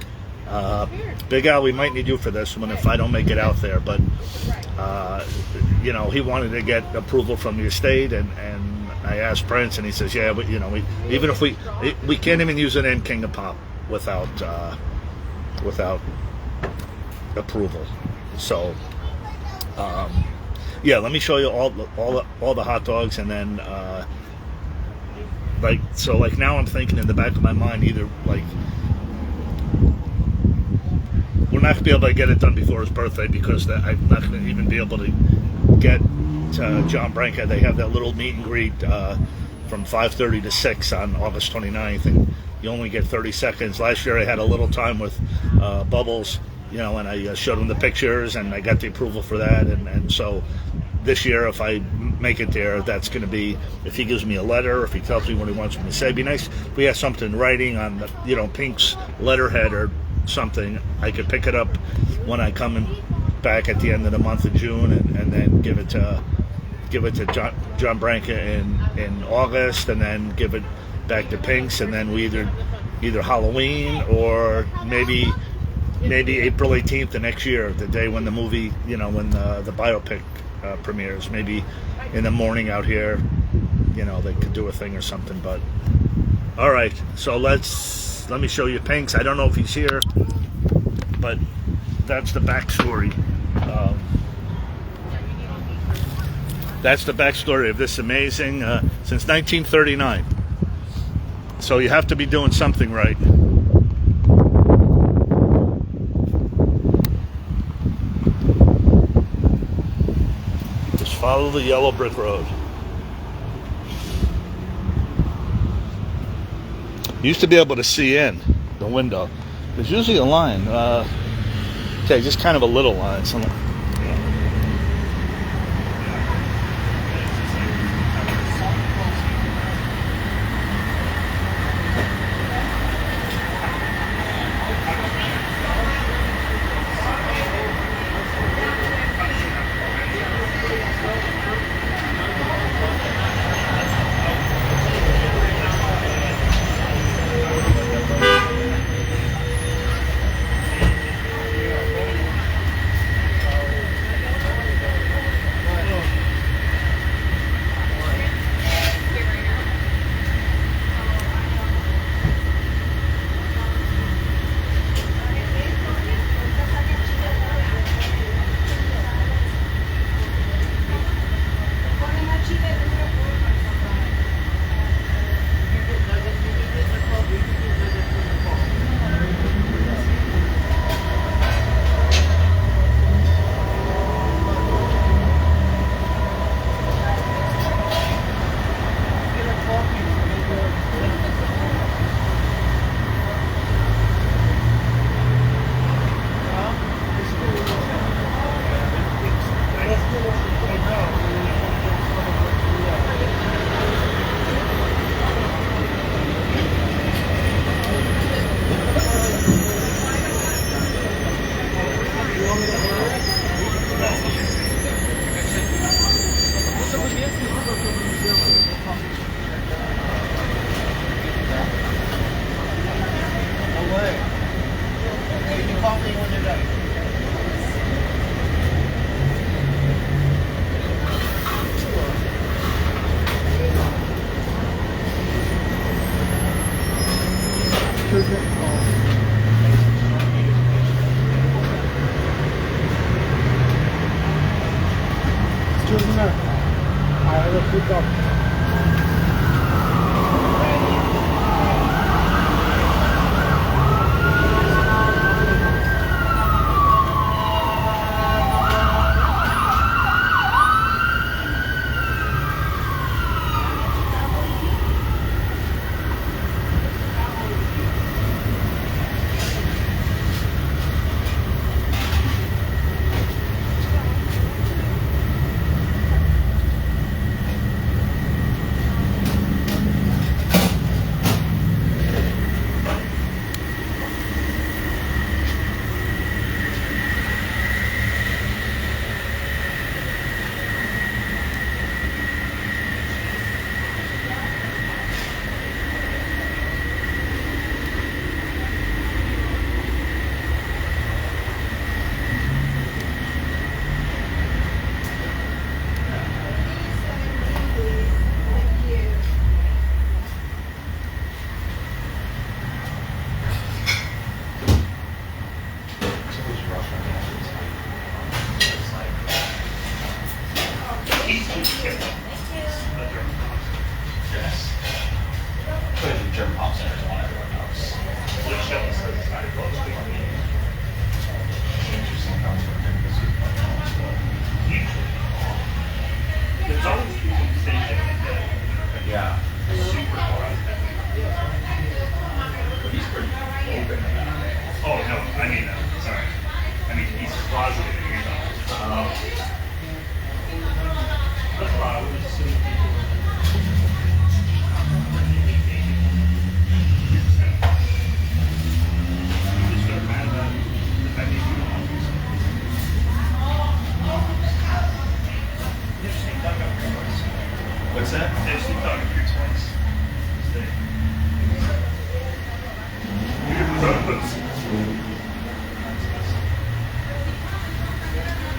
[SPEAKER 1] Big Al, we might need you for this one if I don't make it out there, but he wanted to get approval from the estate, and I asked Prince, and he says, yeah, but even if we can't even use the name King of Pop without approval. So let me show you all the hot dogs, and then now I'm thinking in the back of my mind either we're not going to be able to get it done before his birthday because I'm not going to even be able to get John Branca. They have that little meet and greet from 5:30 to 6 on August 29th, and you only get 30 seconds. Last year I had a little time with Bubbles, and I showed him the pictures, and I got the approval for that, and so this year, if I make it there, that's going to be, if he gives me a letter, if he tells me what he wants me to say. It'd be nice if we have something in writing on the, Pink's letterhead, or something, I could pick it up when I come back at the end of the month of June, and then give it to John Branca in August, and then give it back to Pink's, and then we either Halloween or maybe April 18th the next year, the day when the movie, when the biopic premieres, maybe in the morning out here, they could do a thing or something. But all right, so let me show you Pink's. I don't know if he's here, but that's the backstory. That's the backstory of this amazing, since 1939. So you have to be doing something right. Just follow the yellow brick road. You used to be able to see in the window. There's usually a line. Okay, just kind of a little line.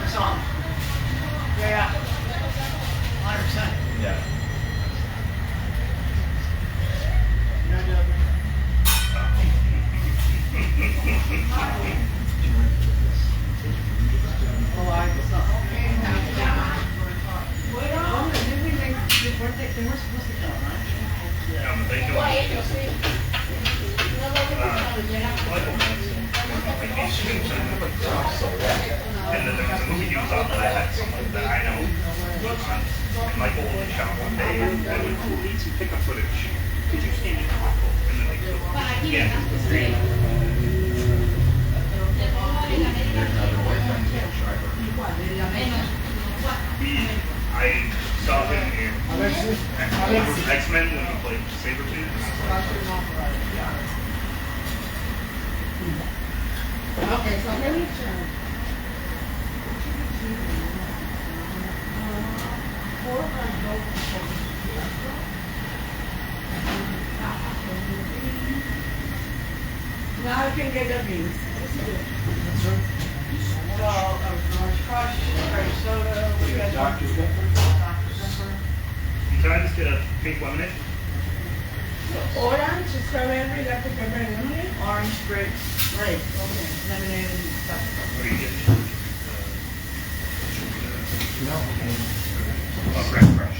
[SPEAKER 12] Song. Yeah. 100%.
[SPEAKER 3] Yeah. Yeah, but they can. And then there was a movie he was on that I had someone that I know in like a holding shop one day, and they went, "Oh, we need some pickup footage. Could you stand in the vehicle?" And then they took I saw him in X-Men when he played Sabretooth.
[SPEAKER 12] Okay, so let me turn. Now I can get the beans. So, Orange Crush, Grape Soda, we got Dr. Pepper.
[SPEAKER 3] Can I just get a pink lemonade?
[SPEAKER 12] Orange, strawberry, Dr. Pepper, and lemonade. Orange, grape, okay, lemonade and stuff.
[SPEAKER 3] What do you get? Oh, Grape Crush.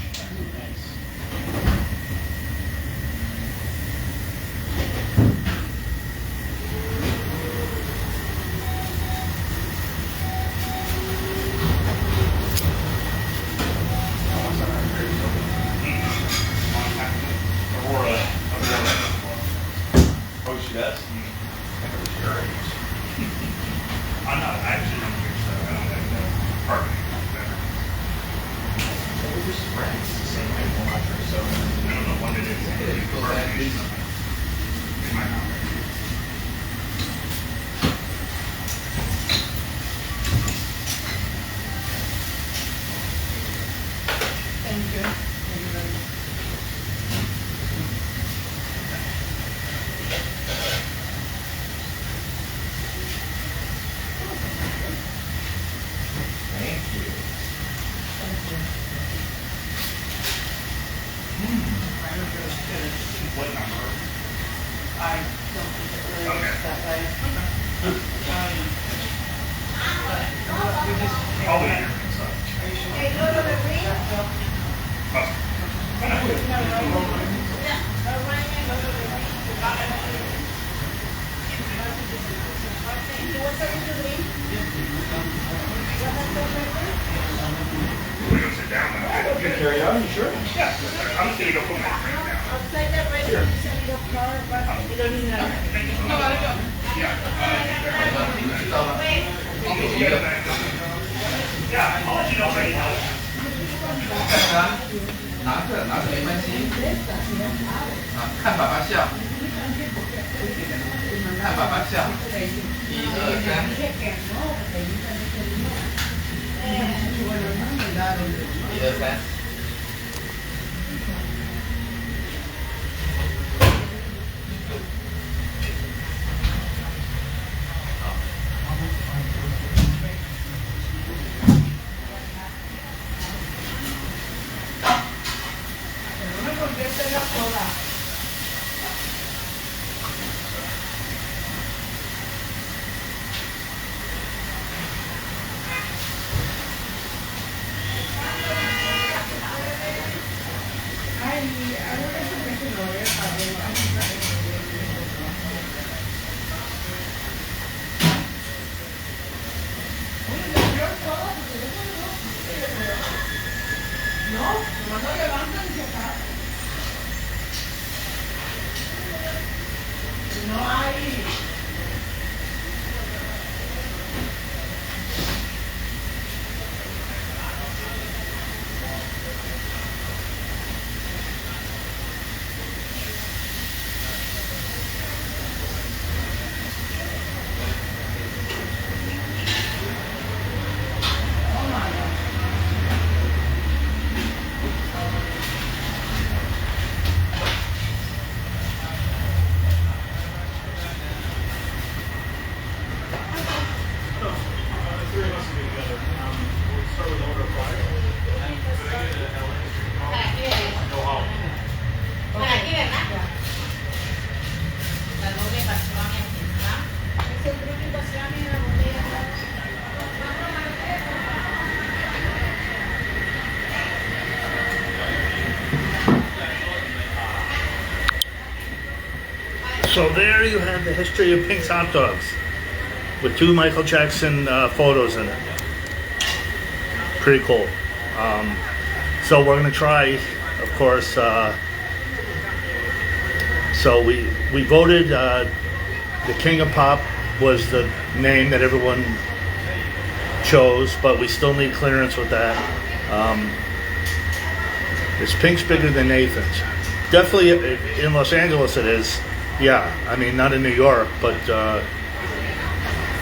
[SPEAKER 13] Oh, she does?
[SPEAKER 3] I'm not actually on here, so I don't think that part of it is better.
[SPEAKER 13] We're just friends, the same way we'll watch her, so.
[SPEAKER 3] I don't know what it is. It's carbonation in my mouth.
[SPEAKER 12] Thank you. Thank you very much.
[SPEAKER 13] Thank you.
[SPEAKER 3] What number?
[SPEAKER 12] I don't think it really
[SPEAKER 3] Okay.
[SPEAKER 12] works that way. We just.
[SPEAKER 3] I'll be here.
[SPEAKER 12] Are you sure?
[SPEAKER 3] We're gonna sit down now.
[SPEAKER 13] You can carry on, you sure?
[SPEAKER 3] Yeah, I'm just gonna go put my drink down.
[SPEAKER 12] Outside that right there, you send me the car, but you don't need that.
[SPEAKER 3] Thank you so much. Yeah. Yeah, I'll let you know if I need help.
[SPEAKER 13] 拿着没关系。看爸爸笑，看爸爸笑。1、2、3。1、2、3。
[SPEAKER 3] So there you have the history of Pink's Hot Dogs with 2 Michael Jackson photos in it. Pretty cool. So we're gonna try, of course. So we voted. The King of Pop was the name that everyone chose, but we still need clearance with that. Is Pink's bigger than Nathan's? Definitely in Los Angeles it is. Yeah, I mean not in New York, but yeah,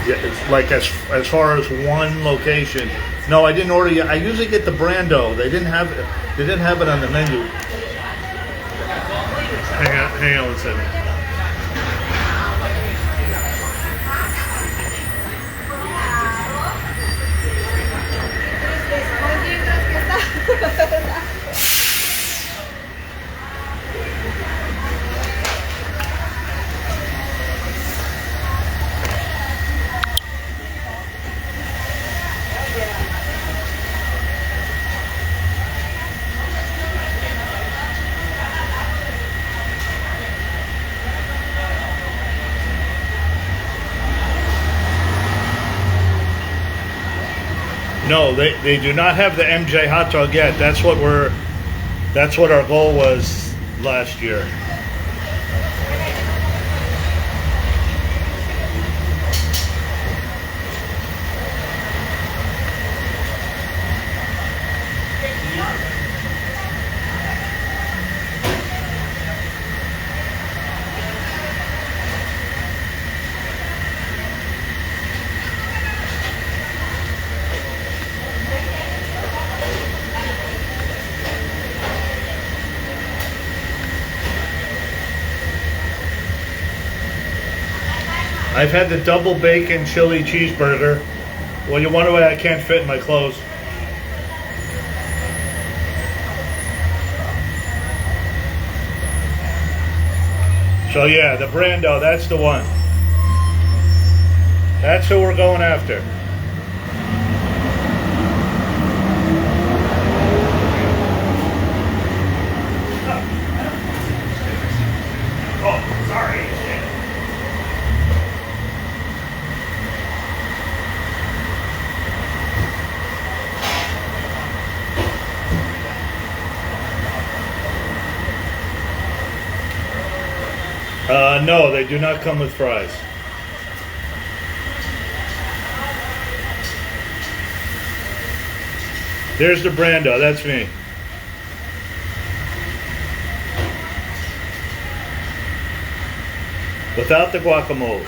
[SPEAKER 3] it's like as far as one location. No, I didn't order yet. I usually get the Brando. They didn't have it. They didn't have it on the menu. Hang on one second. No, they do not have the MJ hot dog yet. That's what our goal was last year. I've had the double bacon chili cheeseburger. Well, you wonder why I can't fit in my clothes. So yeah, the Brando, that's the one. That's who we're going after. Oh, sorry. No, they do not come with fries. There's the Brando, that's me. Without the guacamole.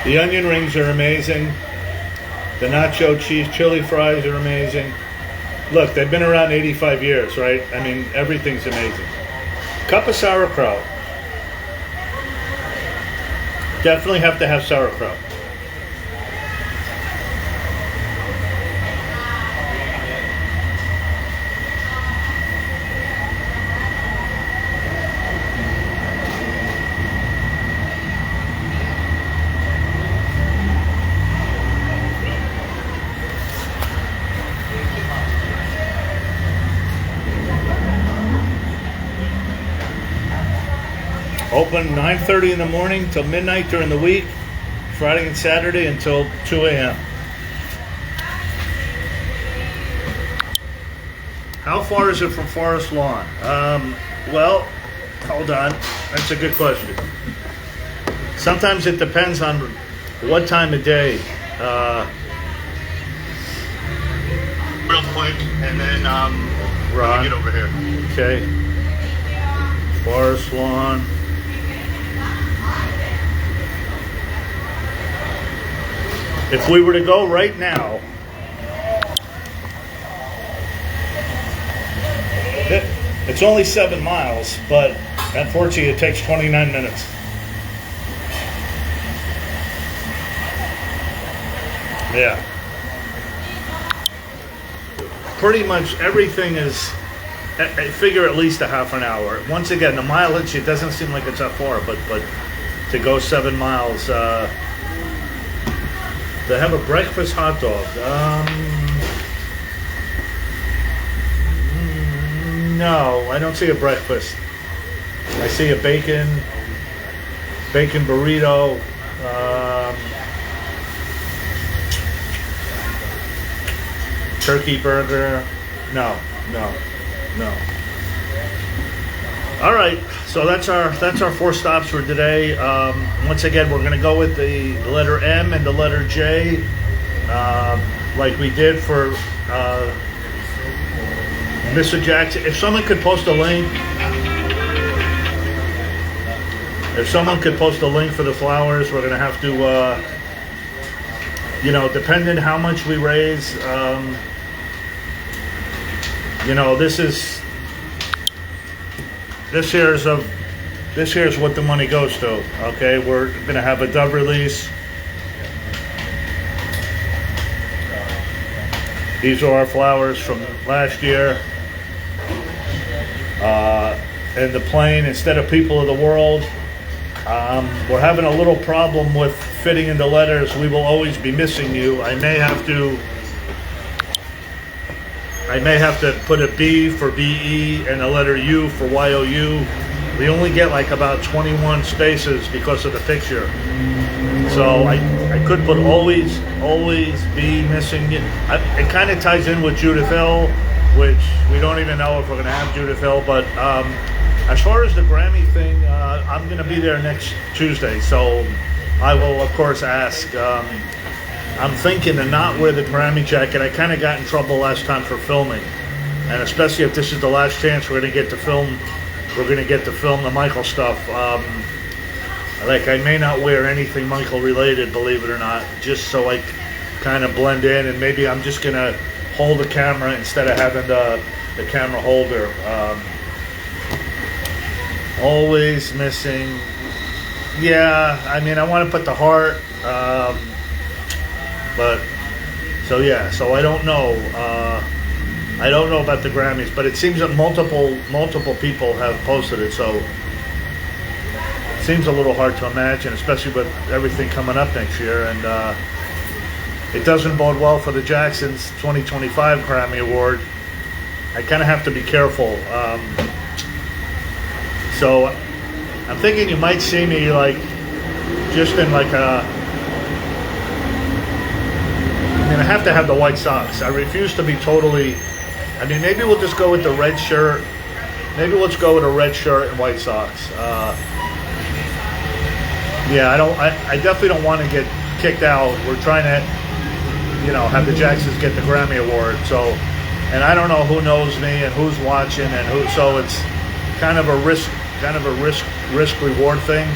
[SPEAKER 3] The onion rings are amazing. The nacho cheese chili fries are amazing. Look, they've been around 85 years, right? I mean, everything's amazing. Cup of sauerkraut. Definitely have to have sauerkraut. Open 9:30 in the morning till midnight during the week, Friday and Saturday until 2 a.m. How far is it from Forest Lawn? Well, hold on. That's a good question. Sometimes it depends on what time of day. Real quick, and then Ron, get over here. Okay. Forest Lawn. If we were to go right now, it's only 7 miles, but unfortunately it takes 29 minutes. Yeah. Pretty much everything is, I figure at least a half an hour. Once again, the mileage, it doesn't seem like it's that far, but to go 7 miles, they have a breakfast hot dog.
[SPEAKER 1] No, I don't see a breakfast. I see a bacon burrito. Turkey burger. No. All right, so that's our 4 stops for today. Once again, we're going to go with the letter M and the letter J, like we did for Mr. Jackson. If someone could post a link, for the flowers, we're going to have to, depending how much we raise, this here's what the money goes to. Okay, we're gonna have a dove release. These are our flowers from last year. And the plane, instead of People of the World, we're having a little problem with fitting in the letters. We will always be missing you. I may have to put a B for BE and a letter U for YOU. We only get like about 21 spaces because of the picture. So I could put always be missing you. It kind of ties in with Judith Hill, which we don't even know if we're going to have Judith Hill. But as far as the Grammy thing, I'm going to be there next Tuesday. So I will, of course, ask. I'm thinking to not wear the Grammy jacket. I kind of got in trouble last time for filming, and especially if this is the last chance we're going to get to film. We're going to get to film the Michael stuff. I may not wear anything Michael related, believe it or not, just so I kind of blend in, and maybe I'm just going to hold the camera instead of having the camera holder. Always missing. Yeah, I mean, I want to put the heart. But so I don't know. I don't know about the Grammys, but it seems that multiple people have posted it. So it seems a little hard to imagine, especially with everything coming up next year, and it doesn't bode well for the Jacksons 2025 Grammy Award. I kind of have to be careful. So I'm thinking you might see me just in I have to have the white socks. I refuse to be totally. I mean, maybe we'll just go with the red shirt. Maybe let's go with a red shirt and white socks. I definitely don't want to get kicked out. We're trying to, have the Jacksons get the Grammy Award. So, and I don't know who knows me and who's watching and who. So it's kind of a risk reward thing.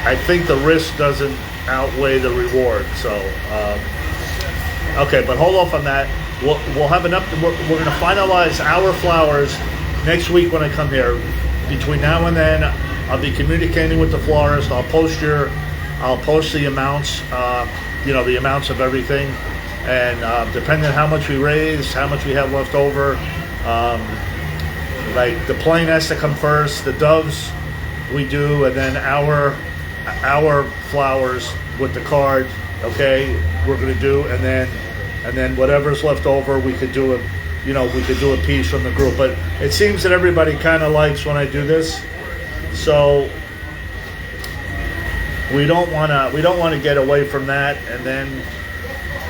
[SPEAKER 1] I think the risk doesn't outweigh the reward. So, okay, but hold off on that. We'll have enough. We're going to finalize our flowers next week when I come here. Between now and then, I'll be communicating with the florist. I'll post the amounts. The amounts of everything, and depending on how much we raise, how much we have left over. The plane has to come first. The doves we do, and then our flowers with the card, okay, we're going to do, and then whatever's left over, we could do a piece from the group. But it seems that everybody kind of likes when I do this, so we don't want to get away from that. And then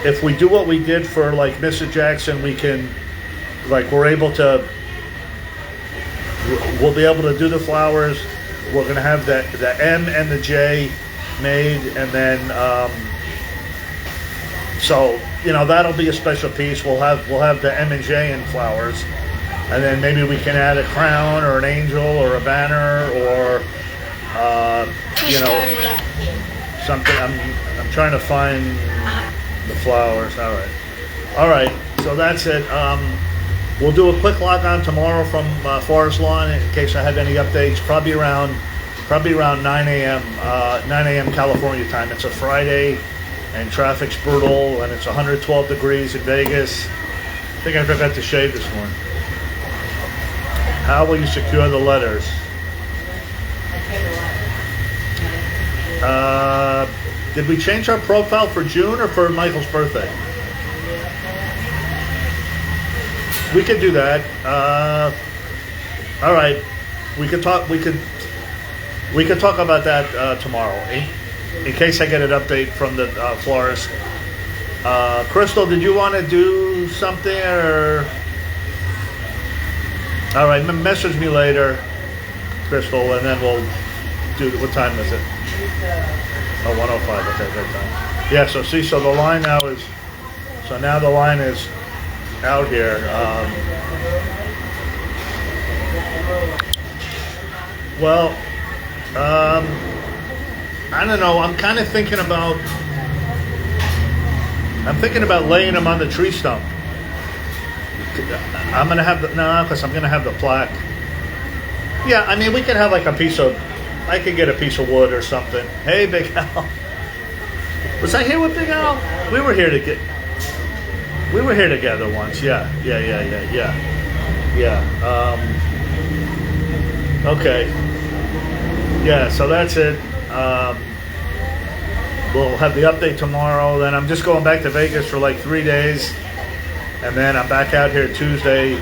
[SPEAKER 1] if we do what we did for Mr. Jackson, we can we'll be able to do the flowers. We're going to have the M and the J made, and then that'll be a special piece. We'll have the M and J in flowers, and then maybe we can add a crown or an angel or a banner or something. I'm trying to find the flowers. All right. So that's it. We'll do a quick log on tomorrow from Forest Lawn in case I have any updates. Probably around 9 a.m. California time. It's a Friday, and traffic's brutal, and it's 112 degrees in Vegas. I think I forgot to shave this morning. How will you secure the letters? Did we change our profile for June or for Michael's birthday? we could do that. All right, we could talk. We could talk about that tomorrow. In case I get an update from the florist. Crystal, did you want to do something or? All right, message me later, Crystal, and then we'll do. What time is it? Oh, 1:05. Okay, that time. Yeah. So see, so the line now is. So now the line is out here. Well, I don't know. I'm kind of thinking about. I'm thinking about laying them on the tree stump. I'm gonna have because I'm gonna have the plaque. Yeah, I mean we could have like a piece of. I could get a piece of wood or something. Hey, Big Al. Was I here with Big Al? We were here together once. Yeah. Okay. Yeah. So that's it. We'll have the update tomorrow. Then I'm just going back to Vegas for like 3 days. And then I'm back out here Tuesday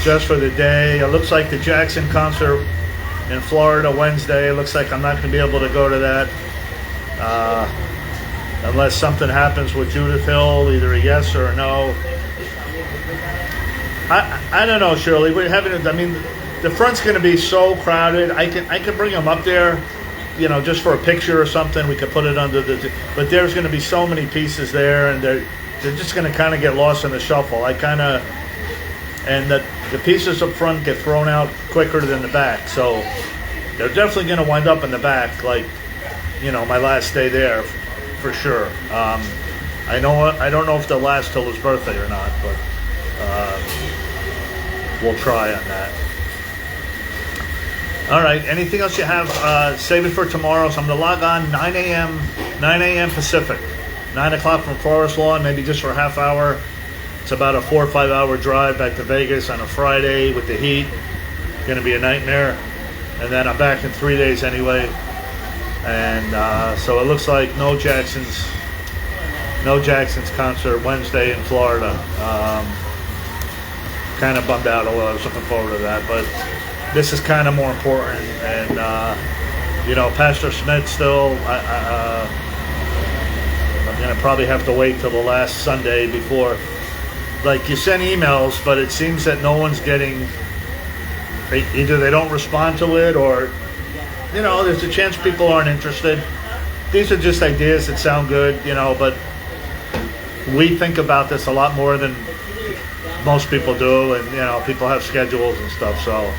[SPEAKER 1] just for the day. It looks like the Jackson concert in Florida Wednesday. It looks like I'm not going to be able to go to that. Unless something happens with Judith Hill, either a yes or a no. I don't know, Shirley. We're having the front's going to be so crowded. I can bring them up there, just for a picture or something. We could put it under but there's going to be so many pieces there, and they're just going to kind of get lost in the shuffle. And the pieces up front get thrown out quicker than the back, so they're definitely going to wind up in the back, like, my last day there, for sure. I don't know if they'll last till his birthday or not, but we'll try on that. All right. Anything else you have? Save it for tomorrow. So I'm going to log on 9 a.m. Pacific. 9 o'clock from Forest Lawn, maybe just for a half hour. It's about a 4 or 5 hour drive back to Vegas on a Friday with the heat. Going to be a nightmare. And then I'm back in 3 days anyway. And so it looks like no Jackson's concert Wednesday in Florida. Kind of bummed out. Although I was looking forward to that, but this is kind of more important. And Pastor Smith still. I'm gonna probably have to wait till the last Sunday before. Like, you send emails, but it seems that no one's getting. Either they don't respond to it, or there's a chance people aren't interested. These are just ideas that sound good, but we think about this a lot more than most people do, and people have schedules and stuff. So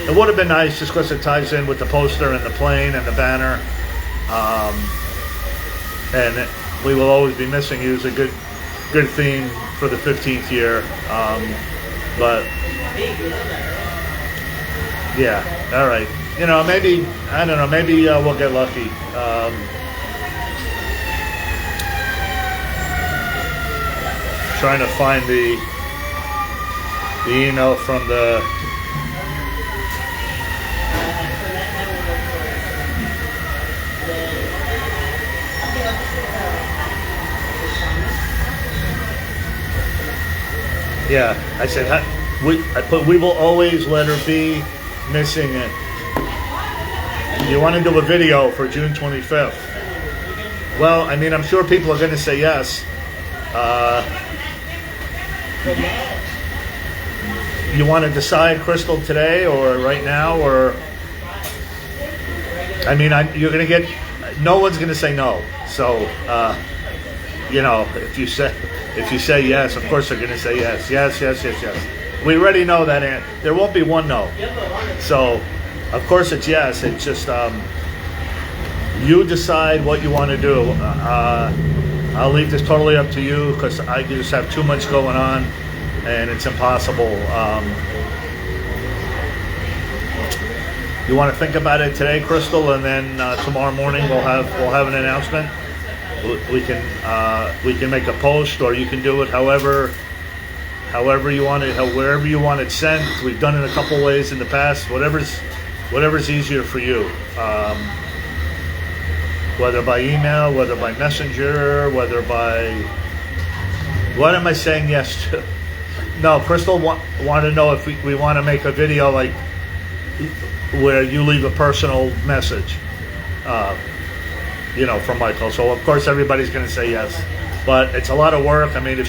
[SPEAKER 1] it would have been nice just because it ties in with the poster and the plane and the banner. And we will always be missing you is a good theme for the 15th year. But yeah, all right. Maybe, I don't know, maybe we'll get lucky. Trying to find the email from the yeah, I said we will always let her be missing it. You want to do a video for June 25th? Well, I'm sure people are going to say yes. You want to decide, Crystal, today or right now, or you're going to get. No one's going to say no. So, if you say yes, of course they're going to say yes. Yes. We already know that there won't be one no. So, of course it's yes. It's just you decide what you want to do. I'll leave this totally up to you because I just have too much going on, and it's impossible. You want to think about it today, Crystal, and then tomorrow morning we'll have an announcement. We can make a post, or you can do it however you want it, wherever you want it sent. We've done it a couple ways in the past. Whatever's easier for you. Whether by email, whether by messenger, whether by... What am I saying yes to?
[SPEAKER 3] No, Crystal wanted to know if we want to make a video like where you leave a personal message, from Michael. So of course everybody's going to say yes, but it's a lot of work. I mean, if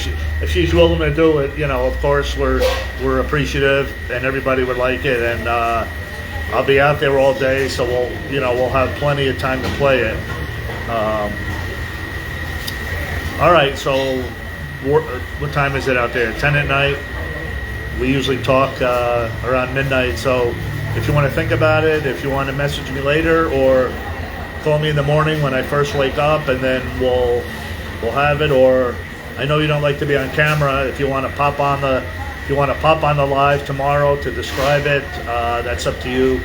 [SPEAKER 3] she's willing to do it, of course we're appreciative, and everybody would like it. And I'll be out there all day, so we'll have plenty of time to play it. All right, so what time is it out there? 10 at night. We usually talk around midnight, so if you want to think about it, if you want to message me later, or call me in the morning when I first wake up, and then we'll have it. Or I know you don't like to be on camera. If you want to pop on the live tomorrow to describe it, that's up to you.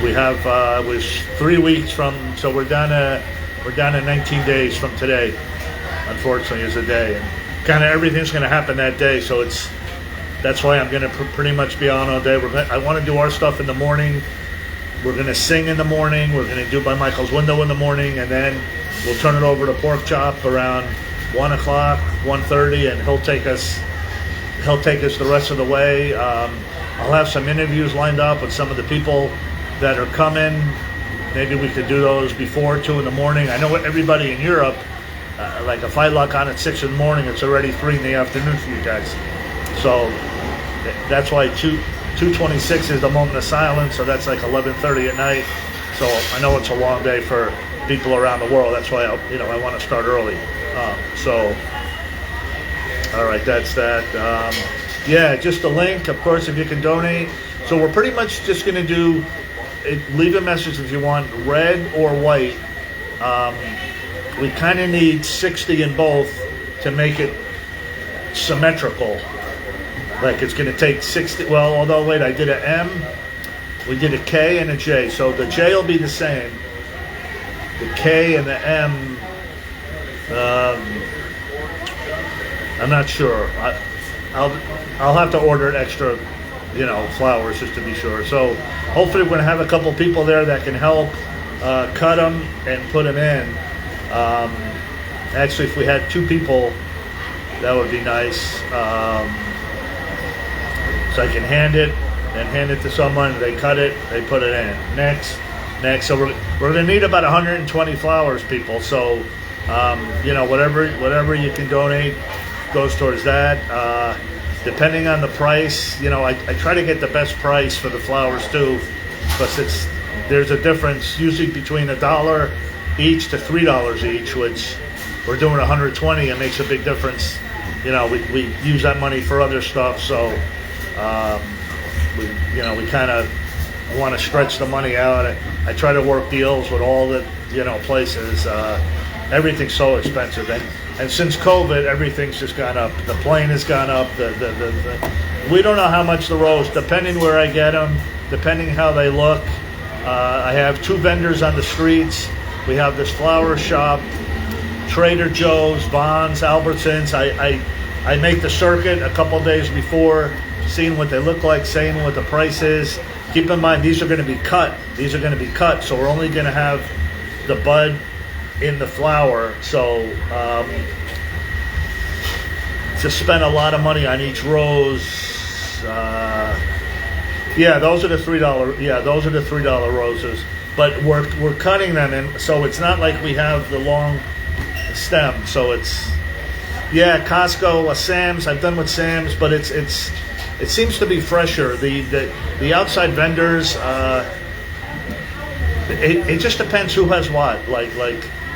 [SPEAKER 3] We have it was 3 weeks from, so we're down to 19 days from today. Unfortunately, is a day, and kind of everything's going to happen that day. So that's why I'm going to pretty much be on all day. I want to do our stuff in the morning. We're going to sing in the morning. We're going to do By Michael's Window in the morning, and then we'll turn it over to Pork Chop around 1 o'clock, 1:30, and he'll take us the rest of the way. I'll have some interviews lined up with some of the people that are coming. Maybe we could do those before 2 in the morning. I know everybody in Europe, like if I log on at 6 in the morning, it's already 3 in the afternoon for you guys. So that's why 2:26 is the moment of silence. So that's like 11:30 at night. So I know it's a long day for people around the world. That's why I want to start early. All right, that's that. Just a link, of course, if you can donate. So we're pretty much just going to do it. Leave a message if you want, red or white. We kind of need 60 in both to make it symmetrical. Like it's going to take 60. Well, although wait, I did an M, we did a K and a J. So the J will be the same. The K and the M, I'm not sure. I'll have to order extra, flowers just to be sure. So hopefully we're going to have a couple people there that can help cut them and put them in. Actually, if we had 2 people, that would be nice. So I can hand it to someone. They cut it, they put it in. Next. So we're going to need about 120 flowers, people. So whatever you can donate goes towards that. Depending on the price, I try to get the best price for the flowers too, because there's a difference usually between $1 each to $3 each, which we're doing 120. It makes a big difference. We use that money for other stuff, so we kind of want to stretch the money out. I try to work deals with all the places. Everything's so expensive, and since COVID, everything's just gone up. The plane has gone up. We don't know how much the rose, depending where I get them, depending how they look. I have 2 vendors on the streets. We have this flower shop, Trader Joe's, Vons, Albertsons. I make the circuit a couple days before, seeing what they look like, saying what the price is. Keep in mind, these are going to be cut. So we're only going to have the bud in the flower. So to spend a lot of money on each rose. Those are the $3. Those are the $3 roses. But we're cutting them, and so it's not like we have the long stem. So it's Costco, Sam's. I've done with Sam's, but it seems to be fresher. The outside vendors. It just depends who has what. Like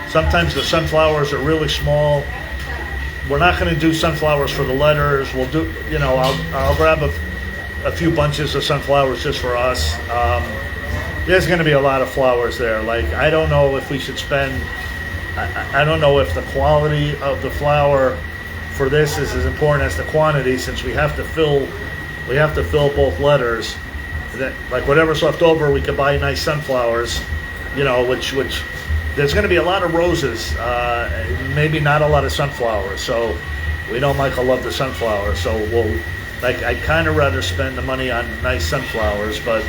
[SPEAKER 3] sometimes the sunflowers are really small. We're not going to do sunflowers for the letters. We'll do, I'll grab a few bunches of sunflowers just for us. There's going to be a lot of flowers there. Like, I don't know if we should spend, I don't know if the quality of the flower for this is as important as the quantity, since we have to fill both letters. That, like, whatever's left over, we could buy nice sunflowers, which there's going to be a lot of roses, maybe not a lot of sunflowers. So we know Michael loved the sunflowers, so I'd kind of rather spend the money on nice sunflowers. But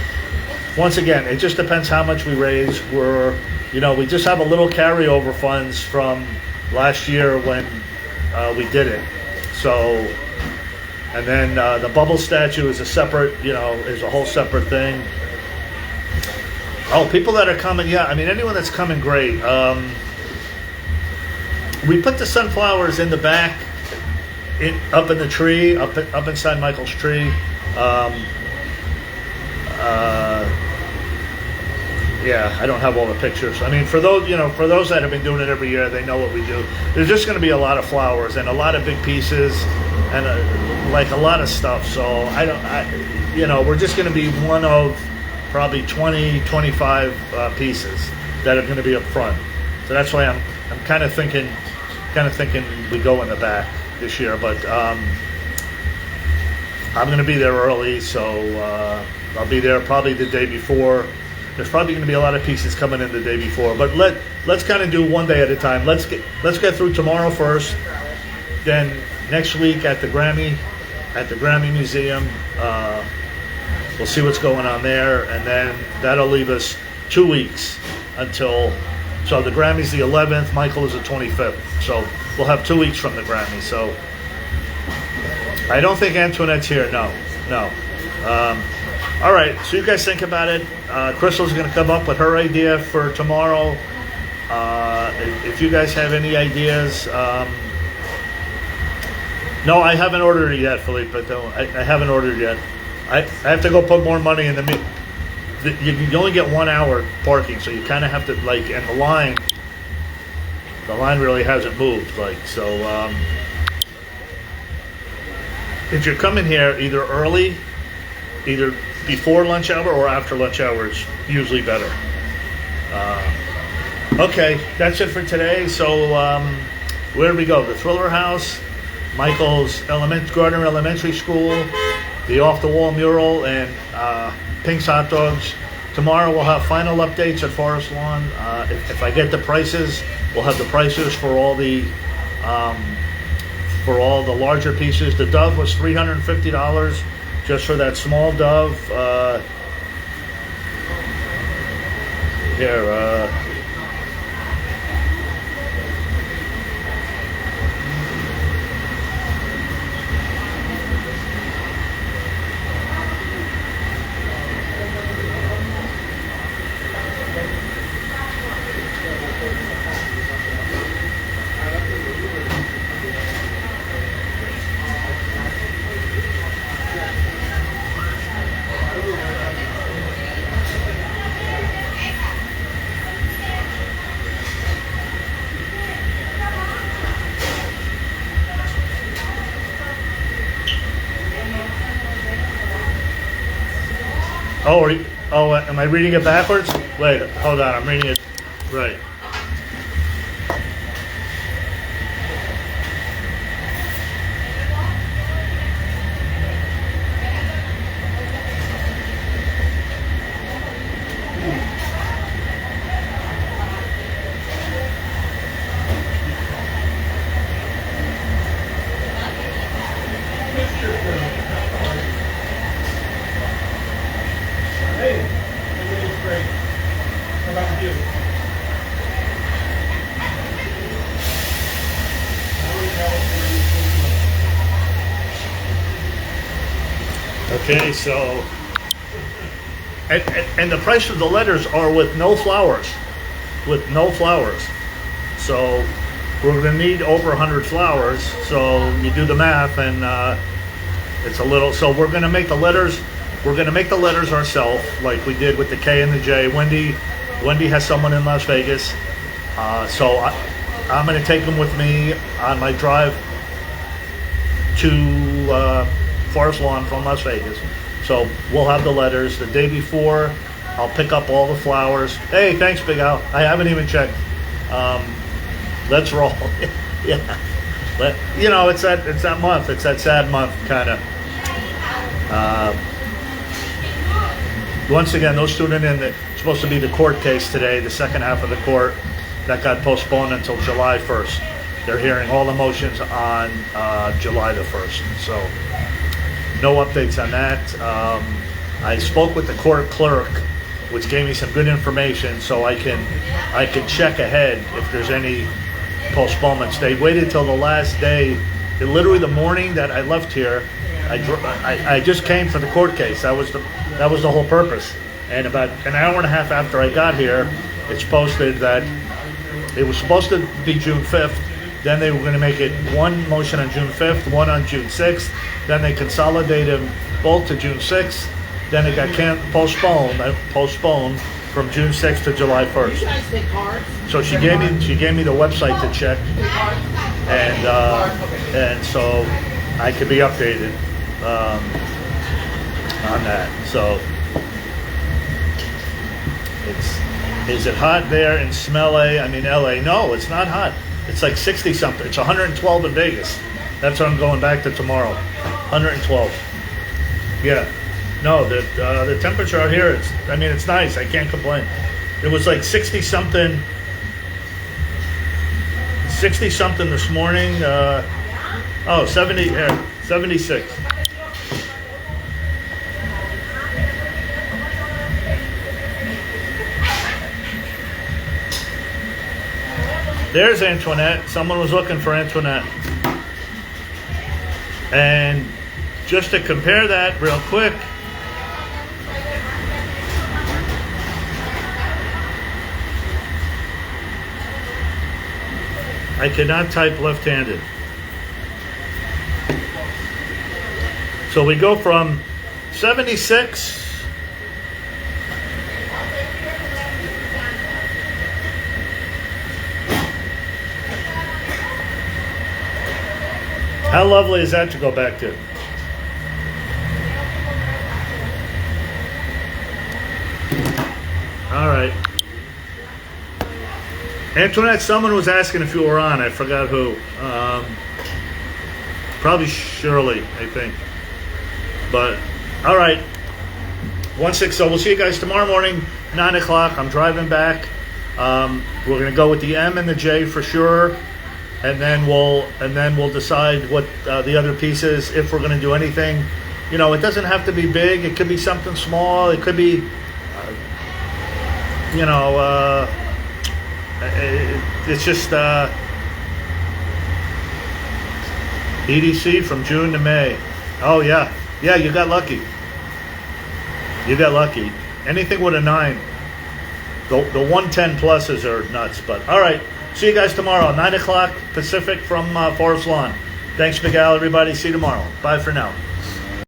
[SPEAKER 3] once again, it just depends how much we raise. We just have a little carryover funds from last year when
[SPEAKER 1] we did it. So, and then the bubble statue is a separate, is a whole separate thing. Oh, people that are coming, yeah. I mean, anyone that's coming, great. We put the sunflowers in the back, up in the tree, up inside Michael's tree. Yeah, I don't have all the pictures. I mean, for those that have been doing it every year, they know what we do. There's just going to be a lot of flowers and a lot of big pieces and like a lot of stuff. So we're just going to be one of probably 20, 25 pieces that are going to be up front. So that's why I'm kind of thinking we go in the back this year. But I'm going to be there early, so I'll be there probably the day before. There's probably going to be a lot of pieces coming in the day before, but let's kind of do one day at a time. Let's get through tomorrow first. Then next week at the Grammy Museum, we'll see what's going on there, and then that'll leave us 2 weeks until. So the Grammy's the 11th. Michael is the 25th. So we'll have 2 weeks from the Grammy. So I don't think Antoinette's here. No. All right, so you guys think about it. Crystal's going to come up with her idea for tomorrow. If you guys have any ideas, no, I haven't ordered it yet, Philippe. I haven't ordered yet. I have to go put more money in the. You only get 1 hour parking, so you kind of have to and the line really hasn't moved. So. If you're coming here either early, either before lunch hour or after lunch hour is usually better. Okay, that's it for today. So where do we go? The Thriller House, Michael's Gardner Elementary School, the Off the Wall mural, and Pink's Hot Dogs. Tomorrow we'll have final updates at Forest Lawn. If I get the prices, we'll have the prices for all the larger pieces. The dove was $350 just for that small dove. Am I reading it backwards? Wait, hold on, I'm reading it right. Okay, so, and the price of the letters are with no flowers. So we're going to need over 100 flowers. So you do the math, and it's a little. So we're going to make the letters. We're going to make the letters ourselves, like we did with the K and the J. Wendy has someone in Las Vegas, so I'm going to take them with me on my drive to Forest Lawn from Las Vegas. So we'll have the letters. The day before, I'll pick up all the flowers. Hey, thanks, Big Al. I haven't even checked. Let's roll. Yeah. It's that month. It's that sad month, kind of. Once again, those tuning in, it's supposed to be the court case today, the second half of the court, that got postponed until July 1st. They're hearing all the motions on July the 1st. So no updates on that. I spoke with the court clerk, which gave me some good information, so I can check ahead if there's any postponements. They waited till the last day. Literally the morning that I left here, I just came for the court case. That was the whole purpose. And about an hour and a half after I got here, it's posted that it was supposed to be June 5th. Then they were going to make it one motion on June 5th, one on June 6th. Then they consolidated them both to June 6th. Then it got postponed from June 6th to July 1st. So she gave me the website to check, and so I could be updated on that. So is it hot there in LA? No, it's not hot. It's like 60 something. It's 112 in Vegas. That's what I'm going back to tomorrow. 112. Yeah. No, the temperature out here, it's nice. I can't complain. It was like 60 something this morning. 76. There's Antoinette. Someone was looking for Antoinette. And just to compare that real quick, I cannot type left-handed. So we go from 76 How lovely is that to go back to? All right. Antoinette, someone was asking if you were on. I forgot who. Probably Shirley, I think. But, all right. 1-6. So we'll see you guys tomorrow morning, 9 o'clock. I'm driving back. We're going to go with the M and the J for sure. And then we'll decide what the other piece is, if we're going to do anything. You know, it doesn't have to be big. It could be something small. It could be, it's just EDC from June to May. Oh, yeah. Yeah, you got lucky. You got lucky. Anything with a 9. The 110 pluses are nuts. But, all right. See you guys tomorrow, 9 o'clock Pacific from Forest Lawn. Thanks, Miguel, everybody. See you tomorrow. Bye for now.